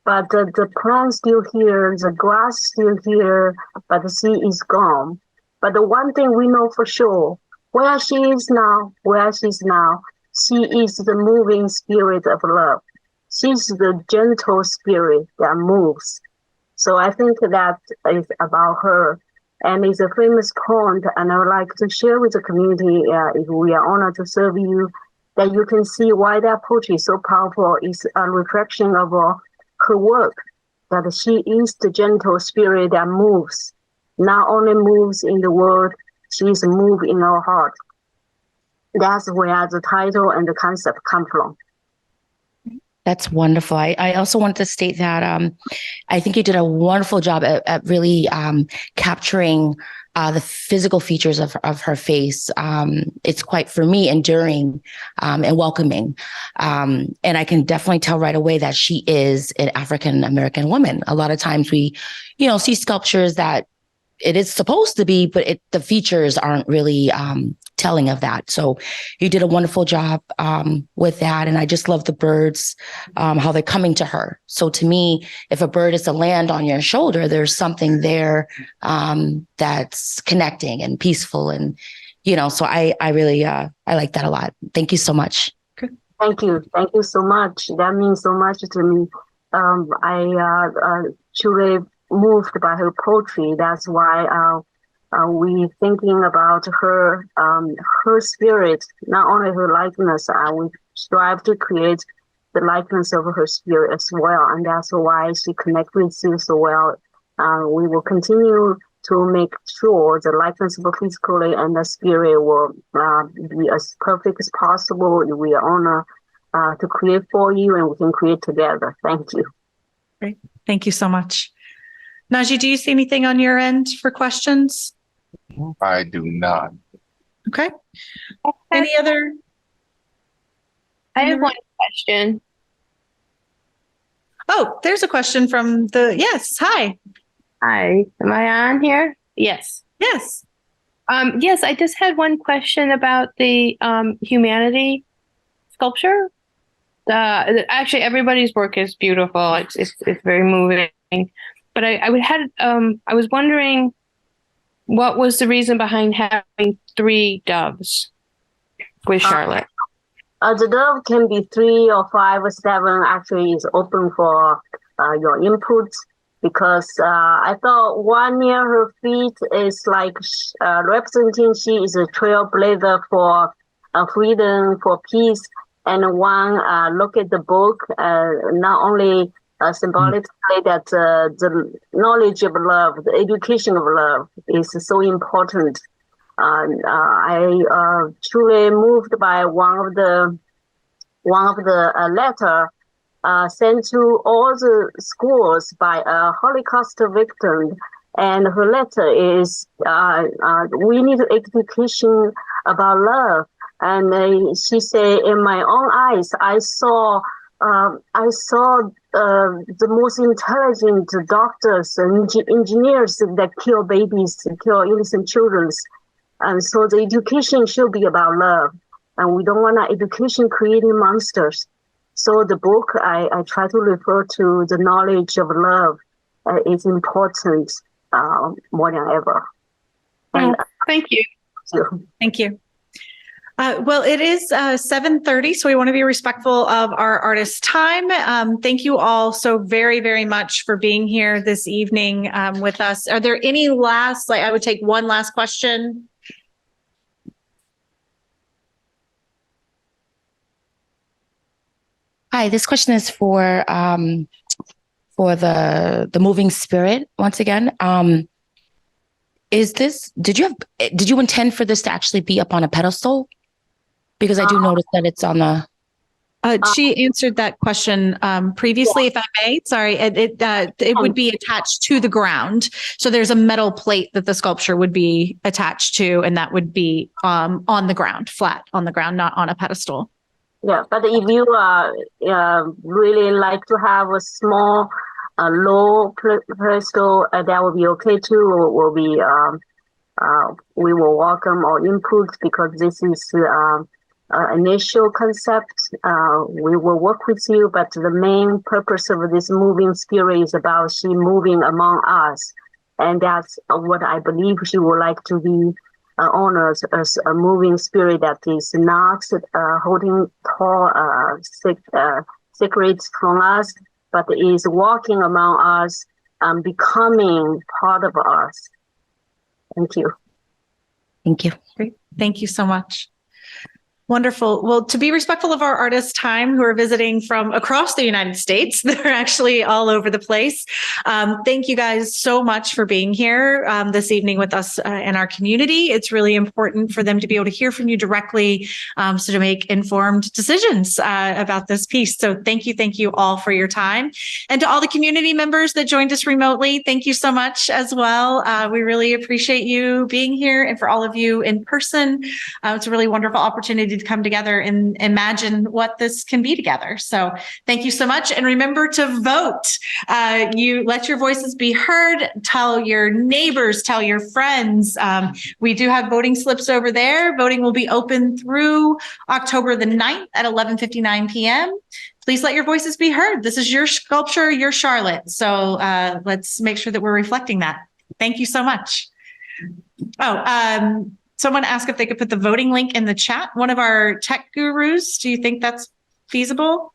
Speaker 8: But the plant still here, the grass still here, but the sea is gone. But the one thing we know for sure, where she is now, she is the moving spirit of love. She's the gentle spirit that moves. So I think that is about her. And it's a famous quote, and I would like to share with the community, if we are honored to serve you, that you can see why that poetry is so powerful. It's a reflection of her work, that she is the gentle spirit that moves. Not only moves in the world, she's moved in our heart. That's where the title and the concept come from.
Speaker 20: That's wonderful. I also wanted to state that I think you did a wonderful job at really capturing the physical features of her face. It's quite, for me, enduring and welcoming. And I can definitely tell right away that she is an African American woman. A lot of times we, see sculptures that it is supposed to be, but the features aren't really telling of that. So you did a wonderful job with that. And I just love the birds, how they're coming to her. So to me, if a bird is to land on your shoulder, there's something there that's connecting and peaceful. And, so I really, I like that a lot. Thank you so much.
Speaker 8: Thank you. Thank you so much. That means so much to me. I truly moved by her poetry. That's why we thinking about her spirit, not only her likeness. We strive to create the likeness of her spirit as well, and that's why she connects with you so well. We will continue to make sure the likeness of physically and the spirit will be as perfect as possible. We are honored to create for you, and we can create together. Thank you.
Speaker 7: Great. Thank you so much. Najee, do you see anything on your end for questions?
Speaker 11: I do not.
Speaker 7: Okay. Any other?
Speaker 21: I have one question.
Speaker 7: Oh, there's a question from yes. Hi.
Speaker 21: Hi. Am I on here? Yes.
Speaker 7: Yes.
Speaker 21: Yes, I just had one question about the humanity sculpture. Actually, everybody's work is beautiful. It's very moving. But I was wondering, what was the reason behind having 3 doves with Charlotte?
Speaker 8: The dove can be 3 or 5 or 7. Actually, is open for your input, because I thought one near her feet is like representing she is a trailblazer for freedom, for peace, and one look at the book, not only symbolically that the knowledge of love, the education of love is so important. I truly moved by one of the letter sent to all the schools by a Holocaust victim. And her letter is, we need education about love. And she said, in my own eyes, I saw the most intelligent doctors and engineers that kill babies, kill innocent children. And so the education should be about love. And we don't want our education creating monsters. So the book, I try to refer to the knowledge of love is important more than ever. And,
Speaker 21: thank you.
Speaker 1: Thank you. Well, it is 7:30, so we want to be respectful of our artist's time. Thank you all so very, very much for being here this evening with us. Are there any last, I would take one last question.
Speaker 20: Hi, this question is for the moving spirit once again. Did you intend for this to actually be up on a pedestal? Because I do notice that it's on the.
Speaker 1: She answered that question previously, if I may. Sorry, it would be attached to the ground. So there's a metal plate that the sculpture would be attached to, and that would be on the ground, flat on the ground, not on a pedestal.
Speaker 8: Yeah, but if you really like to have a small, low pedestal, that will be okay too. We will welcome all input because this is initial concept. We will work with you, but the main purpose of this moving spirit is about she moving among us, and that's what I believe she would like to be. Honors as a moving spirit that is not holding tall secrets from us, but is walking among us and becoming part of us. Thank you.
Speaker 20: Thank you.
Speaker 1: Great. Thank you so much. Wonderful. Well, to be respectful of our artists' time who are visiting from across the United States, they're actually all over the place. Thank you guys so much for being here this evening with us in our community. It's really important for them to be able to hear from you directly so to make informed decisions about this piece. So thank you all for your time. And to all the community members that joined us remotely, thank you so much as well. We really appreciate you being here, and for all of you in person. It's a really wonderful opportunity to come together and imagine what this can be together. So thank you so much. And remember to vote. You let your voices be heard. Tell your neighbors, tell your friends. We do have voting slips over there. Voting will be open through October the 9th at 11:59 p.m. Please let your voices be heard. This is your sculpture, your Charlotte. So let's make sure that we're reflecting that. Thank you so much. Someone asked if they could put the voting link in the chat. One of our tech gurus, do you think that's feasible?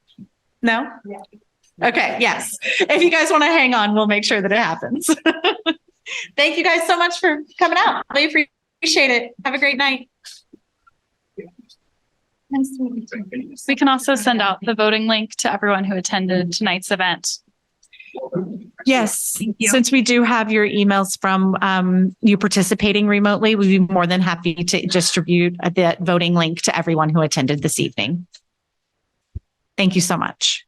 Speaker 1: No? Yeah. Okay, yes. If you guys want to hang on, we'll make sure that it happens. Thank you guys so much for coming out. Really appreciate it. Have a great night.
Speaker 2: We can also send out the voting link to everyone who attended tonight's event.
Speaker 1: Yes, since we do have your emails from you participating remotely, we'd be more than happy to distribute the voting link to everyone who attended this evening. Thank you so much.